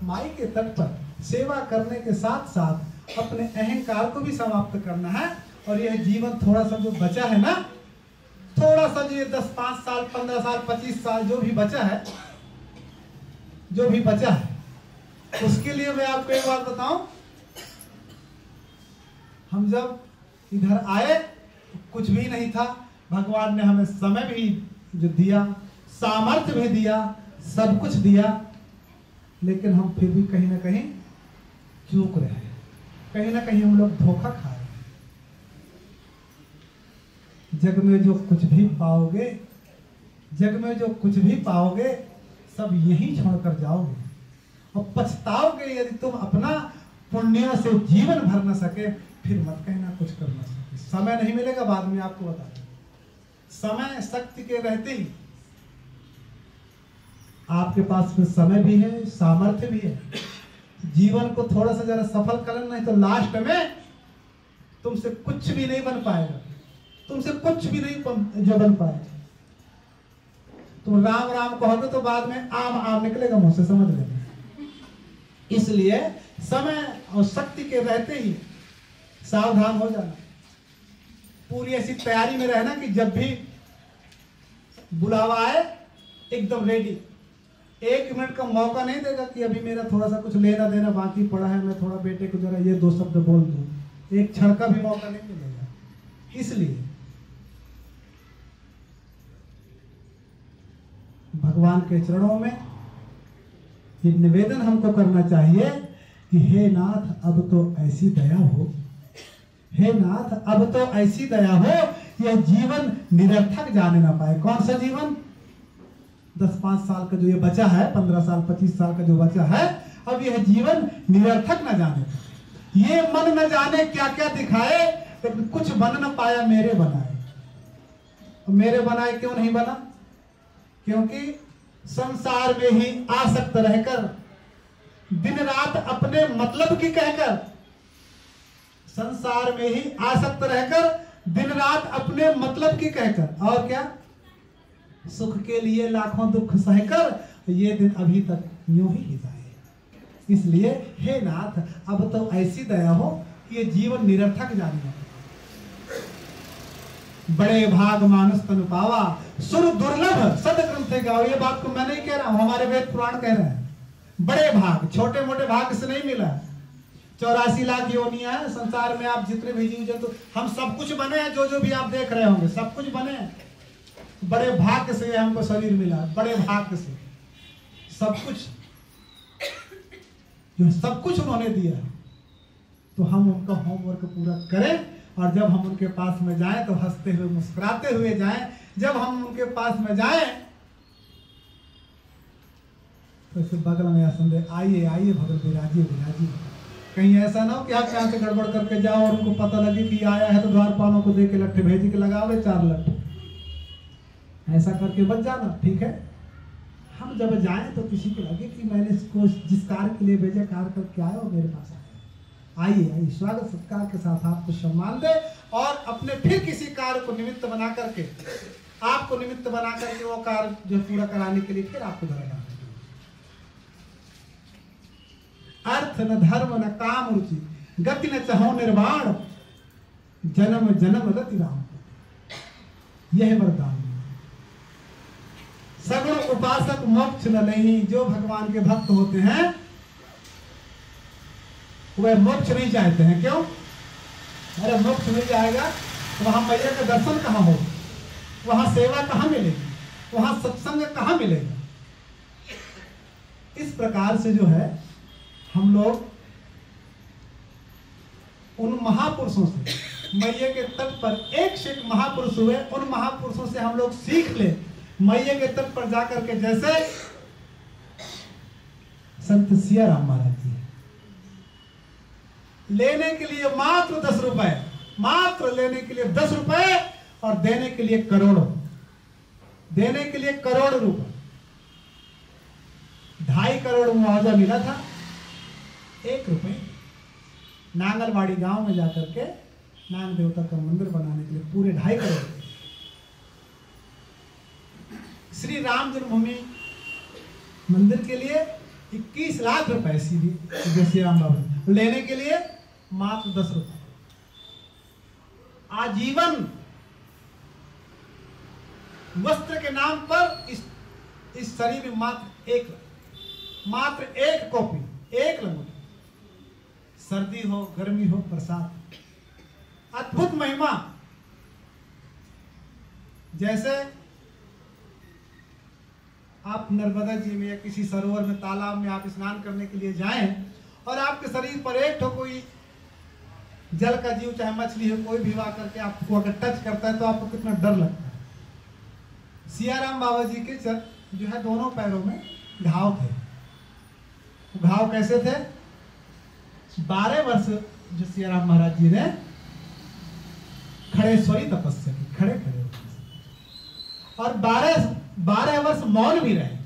माई के तट पर सेवा करने के साथ साथ अपने अहंकार को भी समाप्त करना है। और यह जीवन थोड़ा सा जो बचा है ना, थोड़ा सा जो 10, 5 साल, 15 साल, 25 साल जो भी बचा है, जो भी बचा है, उसके लिए मैं आपको एक बात बताऊं, हम जब इधर आए कुछ भी नहीं था। भगवान ने हमें समय भी जो दिया, सामर्थ्य भी दिया, सब कुछ दिया, लेकिन हम फिर भी कहीं ना कहीं चूक रहे हैं, कहीं ना कहीं हम लोग धोखा खा रहे हैं। जग में जो कुछ भी पाओगे, जग में जो कुछ भी पाओगे, सब यहीं छोड़कर जाओगे और पछताओगे यदि तुम अपना पुण्यों से जीवन भर न सके। फिर मत कहना कुछ कर ना सके। समय नहीं मिलेगा, बाद में आपको बता दें। समय शक्ति के रहते ही आपके पास में समय भी है, सामर्थ्य भी है। जीवन को थोड़ा सा जरा सफल कर लेना, नहीं तो लास्ट में तुमसे कुछ भी नहीं बन पाएगा, तुमसे कुछ भी नहीं जो बन पाएगा। तुम राम राम कहोगे तो बाद में आम आम निकलेगा मुंह से, समझ लेना। इसलिए समय और शक्ति के रहते ही सावधान हो जाना, पूरी ऐसी तैयारी में रहना कि जब भी बुलावा आए एकदम रेडी। 1 मिनट का मौका नहीं देगा कि अभी मेरा थोड़ा सा कुछ लेना देना बाकी पड़ा है, मैं थोड़ा बेटे को जरा ये 2 शब्द बोल दूं, एक क्षण का भी मौका नहीं मिलेगा। इसलिए भगवान के चरणों में ये निवेदन हमको करना चाहिए कि हे नाथ अब तो ऐसी दया हो, हे नाथ अब तो ऐसी दया हो, यह जीवन निरर्थक जाने ना पाए। कौन सा जीवन? 10-5 साल का जो ये बचा है, 15 साल 25 साल का जो बचा है, अब यह जीवन निरर्थक न जाने पाए। ये मन न जाने क्या क्या दिखाए, लेकिन कुछ बन न पाया मेरे बनाए। मेरे बनाए क्यों नहीं बना? क्योंकि संसार में ही आसक्त रहकर, दिन रात अपने मतलब की कहकर, संसार में ही आसक्त रहकर, दिन रात अपने मतलब की कहकर, और क्या, सुख के लिए लाखों दुख सहकर ये दिन अभी तक यूं ही जाए। इसलिए हे नाथ अब तो ऐसी दया हो कि ये जीवन निरर्थक जाने। बड़े भाग मानुष तनु पावा, सुर दुर्लभ सद ग्रंथ गाओ। ये बात को मैं नहीं कह रहा हूं, हमारे वेद पुराण कह रहे हैं। बड़े भाग, छोटे मोटे भाग से नहीं मिला। 84 लाख योनियां है संसार में, आप जितने भी जीव जंतु, हम सब कुछ बने हैं, जो जो भी आप देख रहे होंगे सब कुछ बने हैं। बड़े भाग्य से हमको शरीर मिला, बड़े भाग्य से सब कुछ, जो सब कुछ उन्होंने दिया, तो हम उनका होमवर्क पूरा करें। और जब हम उनके पास में जाएं तो हंसते हुए मुस्कुराते हुए जाएं। जब हम उनके पास में जाएं तो फिर बगल में संदेह, आइए आइए भगत विराजिए विराजिए। कहीं ऐसा ना हो कि आप यहाँ से गड़बड़ करके जाओ और उनको पता लगे कि आया है तो द्वारपालों को दे के लट्ठे भेजी के लगावे 4 लट्ठे, ऐसा करके बच जाना। ठीक है, हम जब जाएं तो किसी को लगे कि मैंने इसको जिस कार्य के लिए भेजा, कार्य करके आया और मेरे पास आया। आइए आइए, स्वागत सत्कार के साथ आपको सम्मान दे और अपने फिर किसी कार्य को निमित्त बना करके, आपको निमित्त बना करके वो कार्य जो पूरा कराने के लिए फिर आपको धरेगा। अर्थ न धर्म न काम रुचि, गति न चाहो निर्वाण, जन्म जन्म रति राम। यह वरदान। सगुण उपासक मोक्ष न नहीं। जो भगवान के भक्त होते हैं वह मोक्ष नहीं चाहते हैं। क्यों? अरे मोक्ष मिल जाएगा तो वहां मैया का दर्शन कहां हो, वहां सेवा कहां मिलेगी, वहां सत्संग कहां मिलेगा। इस प्रकार से जो है हम लोग उन महापुरुषों से, मैया के तट पर एक से एक महापुरुष हुए, उन महापुरुषों से हम लोग सीख ले मैया के तट पर जाकर के जैसे संत सियाराम महाराज जी लेने के लिए मात्र 10 रुपए, मात्र लेने के लिए 10 रुपए और देने के लिए करोड़ों, देने के लिए करोड़ रुपए। 2.5 करोड़ मुआवजा मिला था। 1 रुपए नांगलवाड़ी गांव में जाकर के नाग देवता का मंदिर बनाने के लिए पूरे 2.5 करोड़। श्री राम जन्मभूमि मंदिर के लिए 21 लाख रुपए सीधी श्री राम बाबा लेने के लिए मात्र 10 रुपए। आजीवन वस्त्र के नाम पर इस शरीर में मात्र एक कॉपी, एक लंगोटी, सर्दी हो गर्मी हो बरसात, अद्भुत महिमा। जैसे आप नर्मदा जी में या किसी सरोवर में तालाब में आप स्नान करने के लिए जाएं और आपके शरीर पर एक ठो कोई जल का जीव चाहे मछली हो कोई भी आकर के आपको अगर टच करता है तो आपको कितना डर लगता है। सियाराम बाबा जी के जो है दोनों पैरों में घाव थे। घाव कैसे थे? 12 वर्ष जो सियाराम महाराज जी ने खड़ेश्वरी तपस्या की, खड़े खड़े, और 12 वर्ष मौन भी रहे।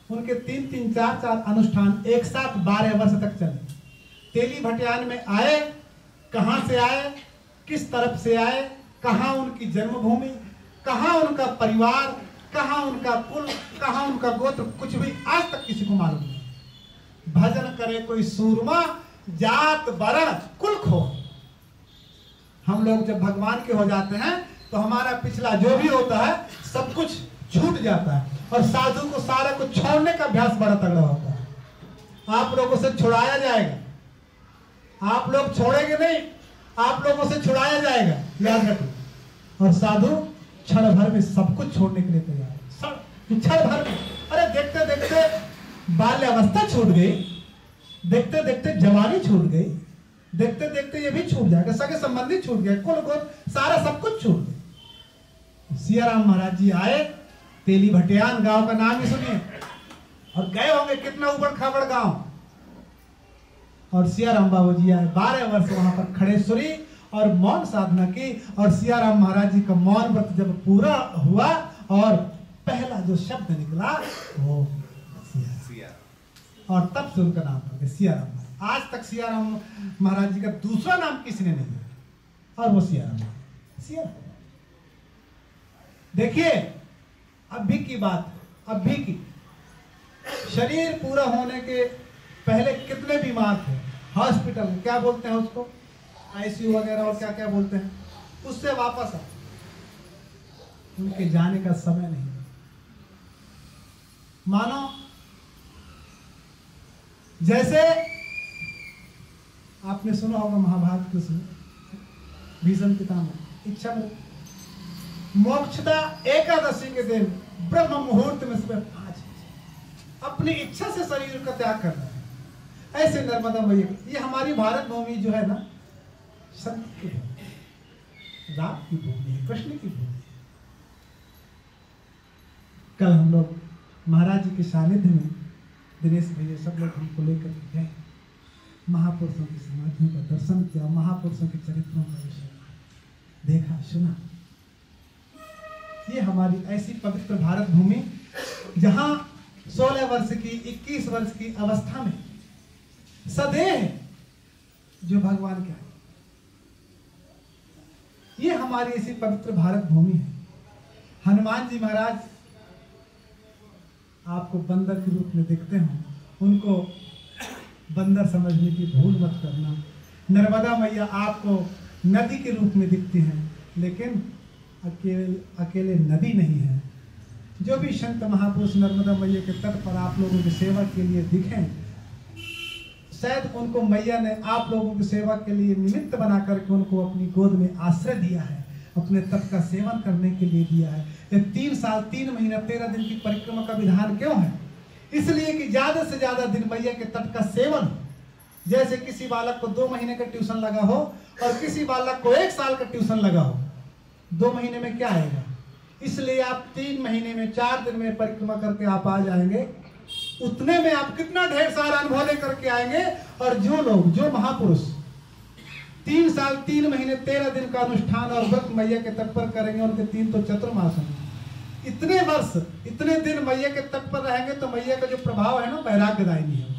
उनके 3-3, 4-4 अनुष्ठान एक साथ 12 वर्ष तक चले। तेली भटियान में आए, कहां से आए, किस तरफ से आए, कहां उनकी जन्मभूमि, कहां उनका परिवार, कहां उनका कुल, कहां उनका गोत्र, कुछ भी आज तक किसी को मालूम नहीं। भजन करे कोई सूरमा, जात वर्ण कुल खो। हम लोग जब भगवान के हो जाते हैं तो हमारा पिछला जो भी होता है सब कुछ छूट जाता है और साधु को सारा कुछ छोड़ने का अभ्यास बड़ा तगड़ा होता है। आप लोगों से छुड़ाया जाएगा, आप लोग छोड़ेंगे नहीं, आप लोगों से छुड़ाया जाएगा, याद रखो। और साधु क्षण भर में सब कुछ छोड़ने के लिए तैयार है, क्षण भर में। अरे देखते देखते बाल्यावस्था छूट गई, देखते देखते जवानी छूट गई, देखते देखते ये भी छूट जाएगा, सगे संबंधी छूट गए, कुल गोत्र सारा सब कुछ छूट गया। सियाराम महाराज जी आए, तेली भटियान गांव का नाम ही सुनिए, और गए होंगे कितना उबड़ खाबड़ गांव। और सियाराम बाबू जी आए, 12 वर्ष वहां पर खड़ेश्वरी और मौन साधना की। और सियाराम महाराज जी का मौन व्रत जब पूरा हुआ और पहला जो शब्द निकला वो सिया, और तब से उनका नाम पड़ गया सियाराम। आज तक सियाराम महाराज जी का दूसरा नाम किसी ने नहीं दिया और वो सियाराम। देखिए अभी की बात, अभी की, शरीर पूरा होने के पहले कितने बीमार थे, हॉस्पिटल में क्या बोलते हैं उसको, आईसीयू वगैरह और क्या क्या बोलते हैं, उससे वापस आ, उनके जाने का समय नहीं। मानो जैसे आपने सुना होगा महाभारत के भीष्म पितामह इच्छा मोक्षदा एकादशी के दिन ब्रह्म मुहूर्त में सुबह 5 अपनी इच्छा से शरीर का त्याग करना है। ऐसे नर्मदा मैया, ये हमारी भारत भूमि जो है ना, संत की भूमि, राम की भूमि है, कृष्ण की भूमि है। कल हम लोग महाराज जी के सानिध्य में दिनेश भैया सब लोग हमको लेकर गए, महापुरुषों की समाधियों का दर्शन किया, महापुरुषों के चरित्रों का विषय देखा सुना। ये हमारी ऐसी पवित्र भारत भूमि जहां 16 वर्ष की 21 वर्ष की अवस्था में सदैव जो भगवान क्या है, ये हमारी ऐसी पवित्र भारत भूमि है। हनुमान जी महाराज आपको बंदर के रूप में दिखते हो, उनको बंदर समझने की भूल मत करना। नर्मदा मैया आपको नदी के रूप में दिखती हैं, लेकिन अकेले नदी नहीं है। जो भी संत महापुरुष नर्मदा मैया के तट पर आप लोगों की सेवा के लिए दिखें, शायद उनको मैया ने आप लोगों की सेवा के लिए निमित्त बना करके उनको अपनी गोद में आश्रय दिया है, अपने तप का सेवन करने के लिए दिया है। ये 3 साल 3 महीना 13 दिन की परिक्रमा का विधान क्यों है? इसलिए कि ज्यादा से ज्यादा दिन मैया के तट का सेवन। जैसे किसी बालक को 2 महीने का ट्यूशन लगा हो और किसी बालक को 1 साल का ट्यूशन लगा हो, 2 महीने में क्या आएगा? इसलिए आप 3 महीने में 4 दिन में परिक्रमा करके आप आ जाएंगे। उतने में आप कितना ढेर सारा अनुभव लेकर के आएंगे। और जो लोग, जो महापुरुष 3 साल 3 महीने 13 दिन का अनुष्ठान और व्रत मैया के तट पर करेंगे, उनके 3 तो चतुर्मास होंगे। इतने वर्ष, इतने दिन मैया के तट पर रहेंगे तो मैया का जो प्रभाव है ना, वैराग्यदायी है।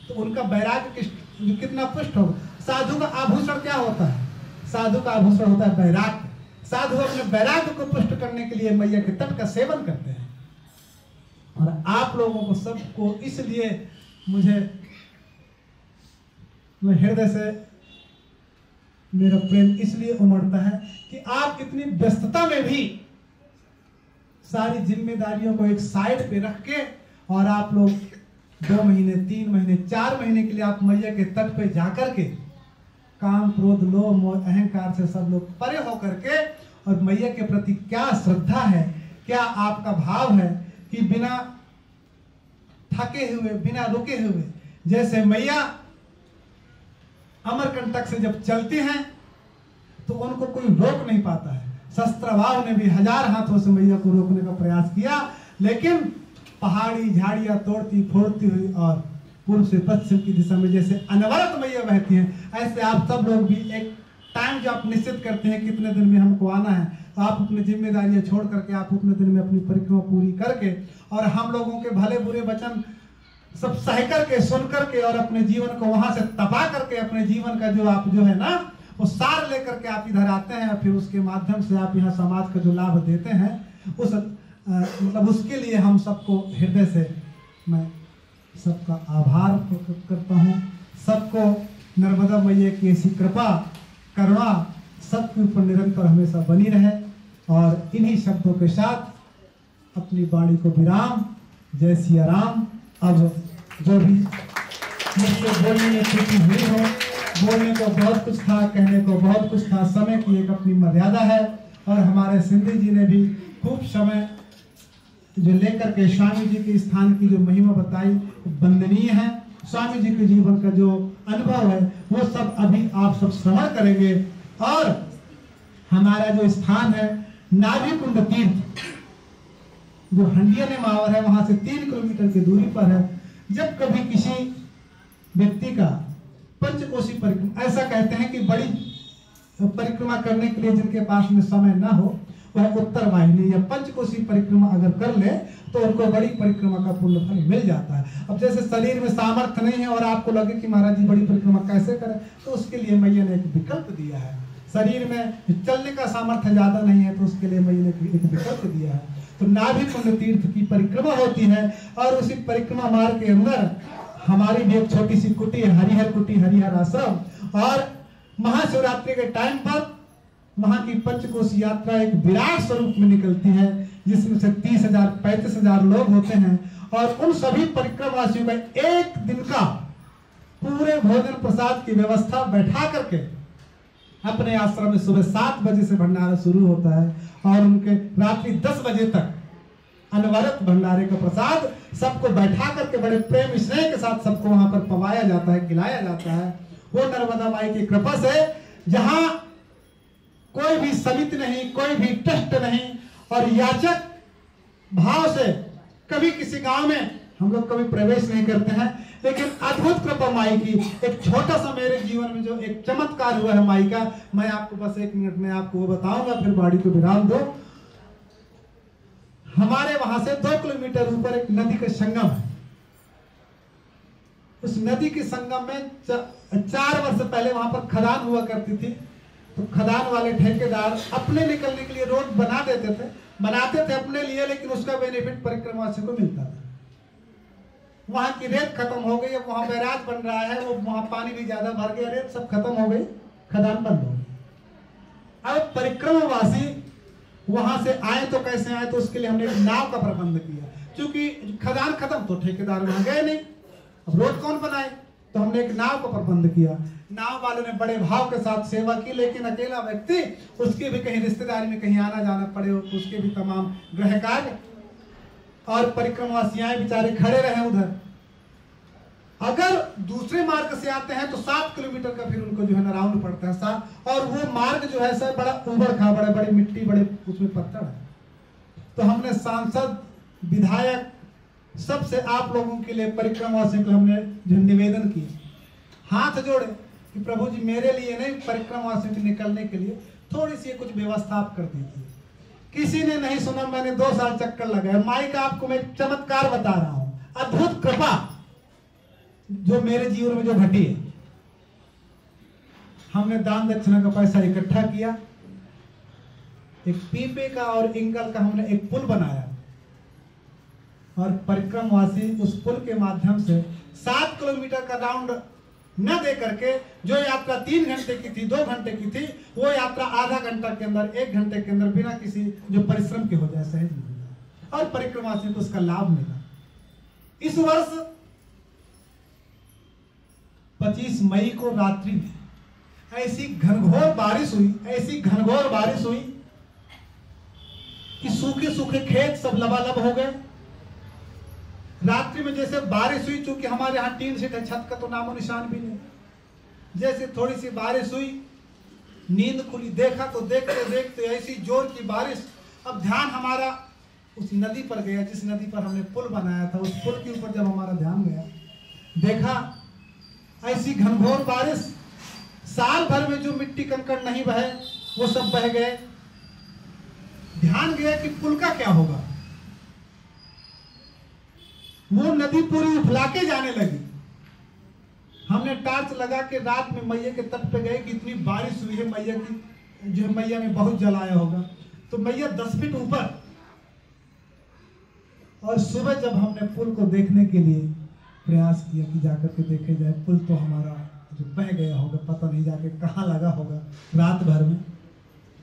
तो उनका वैराग्य कितना पुष्ट होगा। साधु का आभूषण क्या होता है? साधु का आभूषण होता है वैराग्य। साधु अपने वैराग्य को पुष्ट करने के लिए मैया के तट का सेवन करते हैं। और आप लोगों को सबको इसलिए मैं हृदय से मेरा प्रेम इसलिए उमड़ता है कि आप इतनी व्यस्तता में भी सारी जिम्मेदारियों को एक साइड पे रख के और आप लोग 2 महीने 3 महीने 4 महीने के लिए आप मैया के तट पे जाकर के काम, क्रोध, लोभ, मोह, अहंकार से सब लोग परे होकर के, और मैया के प्रति क्या श्रद्धा है, क्या आपका भाव है कि बिना थके हुए, बिना रुके हुए, जैसे मैया अमरकंटक से जब चलती हैं तो उनको कोई रोक नहीं पाता है। शस्त्रभाव ने भी 1000 हाथों से मैया को रोकने का प्रयास किया, लेकिन पहाड़ी झाड़ियां तोड़ती फोड़ती हुई और पूर्व से पश्चिम की दिशा में जैसे अनवरत मैया बहती हैं, ऐसे आप सब लोग भी एक टाइम जो आप निश्चित करते हैं कितने दिन में हमको आना है, तो आप अपनी जिम्मेदारियां छोड़ करके आप उतने दिन में अपनी परिक्रमा पूरी करके और हम लोगों के भले बुरे वचन सब सह करके, सुन करके और अपने जीवन को वहां से तपा करके अपने जीवन का जो आप जो है ना वो सार लेकर के आप इधर आते हैं, और फिर उसके माध्यम से आप यहाँ समाज का जो लाभ देते हैं उस मतलब उसके लिए हम सबको हृदय से मैं सबका आभार करता हूँ। सबको नर्मदा मैया की ऐसी कृपा करुणा सबके ऊपर निरंतर हमेशा बनी रहे। और इन्हीं शब्दों के साथ अपनी वाणी को विराम। जय सिया राम। अब जो भी मुझसे बोलने में त्रुटि हुई हो, बोलने को बहुत कुछ था, कहने को बहुत कुछ था, समय की एक अपनी मर्यादा है। और हमारे सिंधी जी ने भी खूब समय जो लेकर के स्वामी जी के स्थान की जो महिमा बताई वंदनीय है। स्वामी जी के जीवन का जो अनुभव है वो सब अभी आप सब श्रवण करेंगे। और हमारा जो स्थान है नाभि कुंड तीर्थ जो हंडिया नेमावर है, वहां से 3 किलोमीटर की दूरी पर है। जब कभी किसी व्यक्ति का पंचकोशी परिक्रमा, ऐसा कहते हैं कि बड़ी परिक्रमा करने के लिए जिनके पास में समय ना हो वह उत्तर वाहिनी या पंचकोशी परिक्रमा अगर कर ले तो उनको बड़ी परिक्रमा का पुण्य फल मिल जाता है। अब जैसे शरीर में सामर्थ्य नहीं है और आपको लगे कि महाराज जी बड़ी परिक्रमा कैसे करें, तो उसके लिए मैया ने एक विकल्प दिया है। शरीर में चलने का सामर्थ्य ज्यादा नहीं है तो उसके लिए मैया ने एक विकल्प दिया है। तो नाभि कुंड तीर्थ की परिक्रमा होती है और उसी परिक्रमा मार्ग के अंदर हमारी भी एक छोटी सी कुटी है, हरिहर कुटी, हरिहर आश्रम। और महाशिवरात्रि के टाइम पर वहां की पंचकोश यात्रा एक विराट स्वरूप में निकलती है, जिसमें से 30,000 35,000 लोग होते हैं। और उन सभी परिक्रमवासियों का एक दिन का पूरे भोजन प्रसाद की व्यवस्था बैठा करके अपने आश्रम में सुबह 7 बजे से भंडारा शुरू होता है और उनके रात्रि 10 बजे तक अनवरत भंडारे का प्रसाद सबको बैठा करके बड़े प्रेम स्नेह के साथ सबको वहां पर पवाया जाता है, खिलाया जाता है। वो नर्मदा माई की कृपा से जहां कोई भी समिति नहीं, कोई भी ट्रस्ट नहीं और याचक भाव से कभी किसी गांव में हम लोग कभी प्रवेश नहीं करते हैं, लेकिन अद्भुत कृपा माई की एक छोटा सा मेरे जीवन में जो एक चमत्कार हुआ है माई का, मैं आपको बस 1 मिनट में आपको वो बताऊंगा, फिर बाड़ी को विराम दो। हमारे वहां से 2 किलोमीटर ऊपर एक नदी का संगम है। उस नदी के संगम में 4 वर्ष पहले वहां पर खदान हुआ करती थी। तो खदान वाले ठेकेदार अपने निकलने के लिए रोड बना देते थे, बनाते थे अपने लिए, लेकिन उसका बेनिफिट परिक्रमावासियों को मिलता था। वहां की रेत खत्म हो गई, अब वहां बैराज बन रहा है, वो वहां पानी भी ज्यादा भर गया, रेत सब खत्म हो गई, खदान बंद हो गई। अब परिक्रमावासी वहां से आए तो कैसे आए, तो उसके लिए हमने एक नाव का प्रबंध किया। क्योंकि खदान खत्म तो ठेकेदार वहां गए नहीं, अब रोड कौन बनाए, तो हमने एक नाव का प्रबंध किया। नाव वाले ने बड़े भाव के साथ सेवा की, लेकिन अकेला व्यक्ति, उसके भी कहीं रिश्तेदारी में कहीं आना जाना पड़े, उसके भी तमाम गृह कार्य और परिक्रमावासियां बेचारे खड़े रहे उधर। अगर दूसरे मार्ग से आते हैं तो 7 किलोमीटर का फिर उनको जो है ना राउंड पड़ता है और वो मार्ग जो है सर बड़ा उबड़ खाबड़ है, बड़ी मिट्टी, बड़े उसमें पत्थर है। तो हमने सांसद, विधायक, सबसे आप लोगों के लिए परिक्रमावासियों को हमने जो निवेदन किया, हाथ जोड़े कि प्रभु जी मेरे लिए नहीं, परिक्रमावासियों के निकलने के लिए थोड़ी सी कुछ व्यवस्था आप कर दीजिए। किसी ने नहीं सुना, मैंने 2 साल चक्कर लगाया। माई का आपको मैं चमत्कार बता रहा हूं, अद्भुत कृपा जो मेरे जीवन में जो घटी है। हमने दान दक्षिणा का पैसा इकट्ठा किया, एक पीपे का और इंगल का हमने एक पुल बनाया और परिक्रमवासी उस पुल के माध्यम से 7 किलोमीटर का राउंड न दे करके जो यात्रा 3 घंटे की थी, 2 घंटे की थी, वो यात्रा आधा घंटा के अंदर, 1 घंटे के अंदर बिना किसी जो परिश्रम के हो जाए सहज मिला और परिक्रमवासियों को उसका लाभ मिला। इस वर्ष 25 मई को रात्रि में ऐसी घनघोर बारिश हुई, ऐसी घनघोर बारिश हुई कि सूखे सूखे खेत सब लबालब हो गए। रात्रि में जैसे बारिश हुई, चूंकि हमारे यहाँ टीन सेट है, छत का तो नामो निशान भी नहीं, जैसे थोड़ी सी बारिश हुई, नींद खुली, देखा तो देखते देखते ऐसी जोर की बारिश। अब ध्यान हमारा उस नदी पर गया जिस नदी पर हमने पुल बनाया था। उस पुल के ऊपर जब हमारा ध्यान गया, देखा ऐसी घनघोर बारिश, साल भर में जो मिट्टी कंकड़ नहीं बहे वो सब बह गए। ध्यान गया कि पुल का क्या होगा। वो नदी पूरी उफला के जाने लगी। हमने टार्च लगा के रात में मैया के तट पे गए कि इतनी बारिश हुई है, मैया की जो मैया में बहुत जल आया होगा, तो मैया 10 फीट ऊपर। और सुबह जब हमने पुल को देखने के लिए प्रयास किया कि जाकर के देखे जाए, पुल तो हमारा जो बह गया होगा, पता नहीं जाके कहाँ लगा होगा रात भर में।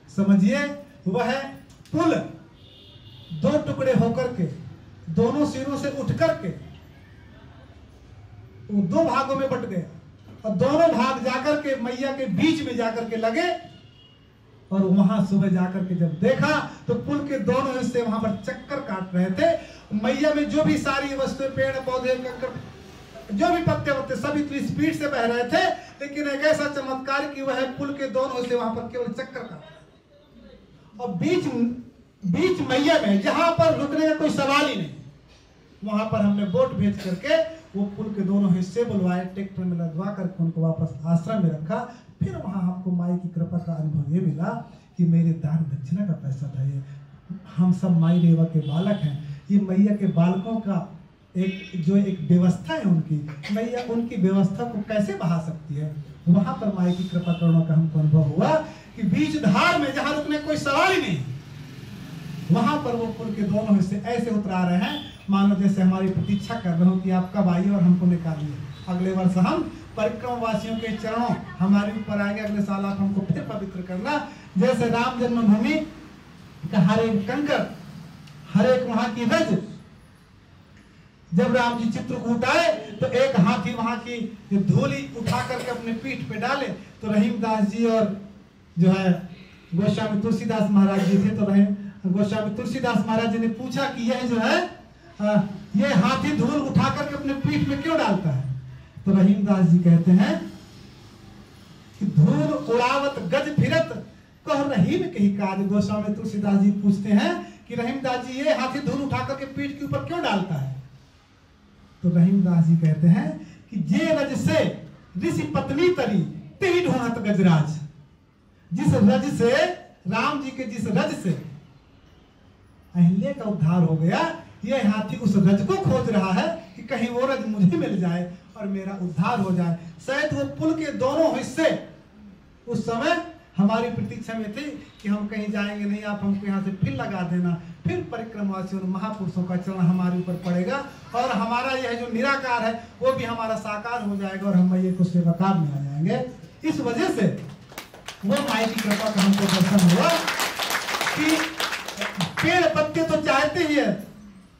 समझिए वह पुल 2 टुकड़े होकर के, दोनों सिरों से उठ करके वो 2 भागों में बट गया और दोनों भाग जाकर के मैया के बीच में जाकर के लगे। और वहां सुबह जाकर के जब देखा तो पुल के दोनों हिस्से वहां पर चक्कर काट रहे थे। मैया में जो भी सारी वस्तुएं, पेड़ पौधे, कंकड़, जो भी पत्ते वत्ते सब इतनी स्पीड से बह रहे थे, लेकिन एक ऐसा चमत्कार कि वह पुल के दोनों हिस्से वहां पर केवल चक्कर काट और बीच मैया में जहां पर रुकने का कोई सवाल ही नहीं, वहां पर हमने बोट भेज करके वो पुल के दोनों हिस्से बुलवाए, ट्रैक्टर में लदवा करके उनको वापस आश्रम में रखा। फिर वहां हमको माई की कृपा का अनुभव ये मिला कि मेरे दान दक्षिणा का पैसा था ये। हम सब माई रेवा के बालक हैं, ये मैया के बालकों का एक व्यवस्था है उनकी, मैया उनकी व्यवस्था को कैसे बढ़ा सकती है। वहां पर माई की कृपा करुणा का हमको अनुभव हुआ कि बीच धार में जहां रुकने कोई सवाल ही नहीं, वहां पर वो पुल के दोनों हिस्से ऐसे उतरा रहे हैं मानो जैसे हमारी प्रतीक्षा कर रहे हो कि आप कब आइए और हमको निकालिए। अगले वर्ष हम परिक्रमवासियों के चरणों हमारे ऊपर आएंगे, अगले साल आप हमको फिर पवित्र करना। जैसे राम जन्मभूमि का हर एक कंकड़, हर एक वहां की रज, जब राम जी चित्रकूट आए तो एक हाथी वहां की धूली उठा करके अपने पीठ पे डाले, तो रहीमदास जी और जो है गोस्वामी तुलसीदास महाराज जी थे, तो गोस्वामी तुलसीदास महाराज जी ने पूछा कि यह जो है ये हाथी धूल उठा करके अपने पीठ में क्यों डालता है। तो रहीमदास जी कहते हैं कि धूल उड़ावत गज फिरत कह रहीम कही काज। गोस्वामी तुलसीदास जी पूछते हैं कि रहीमदास जी ये हाथी धूल उठा करके पीठ के ऊपर क्यों डालता है। तो रहीमदास जी कहते हैं कि जे रज से ऋषि पत्नी तरी तेही ढूंढत गजराज। जिस रज से, राम जी के जिस रज से अहिल्या का उद्धार हो गया, ये हाथी उस रज को खोज रहा है कि कहीं वो रज मुझे मिल जाए और मेरा उद्धार हो जाए। शायद वो पुल के दोनों हिस्से उस समय हमारी प्रतीक्षा में थे कि हम कहीं जाएंगे नहीं, आप हमको यहाँ से फिर लगा देना, फिर परिक्रमवासियों महापुरुषों का चरण हमारे ऊपर पड़ेगा और हमारा यह जो निराकार है वो भी हमारा साकार हो जाएगा और हम ये कुछ सेवाकार में आ जाएंगे। इस वजह से वो माई की कृपा का हमको दर्शन हुआ कि पेड़ पत्ते तो चाहते ही है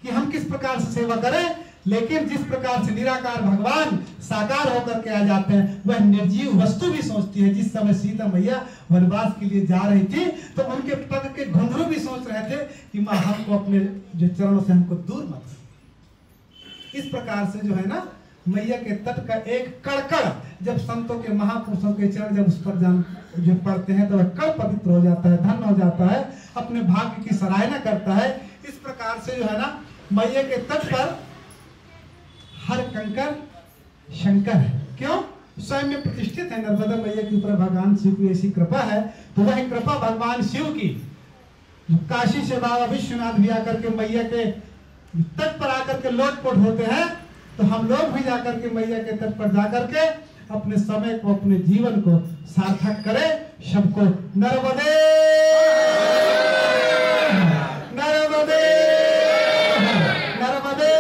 कि हम किस प्रकार से सेवा करें, लेकिन जिस प्रकार से निराकार भगवान साकार होकर के आ जाते हैं, वह निर्जीव वस्तु भी सोचती है। जिस समय सीता मैया वनवास के लिए जा रही थी तो उनके पग के घुंघरू भी सोच रहे थे कि माँ हमको अपने जो चरणों से हमको दूर मत। इस प्रकार से जो है ना मैया के तट का एक कड़कड़ जब संतों के महापुरुषों के चरण जब उस पर जान जो पढ़ते हैं तो वह कड़ पवित्र हो जाता है, धन्य हो जाता है, अपने भाग्य की सराहना करता है। इस प्रकार से जो है ना मैया के तट पर हर कंकर शंकर है। क्यों? स्वयं में प्रतिष्ठित है नर्मदा मैया के ऊपर भगवान शिव की ऐसी कृपा है। तो वह कृपा भगवान शिव की काशी से बाबा विश्वनाथ भी आकर के मैया के तट पर आकर के लोटपोट होते हैं, तो हम लोग भी जाकर के मैया के तट पर जाकर के अपने समय को, अपने जीवन को सार्थक करें। सबको नर्मदे नर्मदे नर्मदे।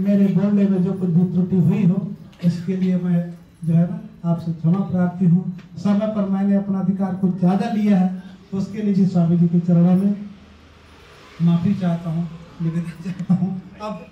मेरे बोलने में जो कुछ भी त्रुटि हुई हो इसके लिए मैं जो है ना आपसे क्षमा प्रार्थी हूँ। समय पर मैंने अपना अधिकार कुछ ज्यादा लिया है तो उसके लिए भी स्वामी जी के चरणों में माफी चाहता हूँ, निवेदन चाहता हूँ। अब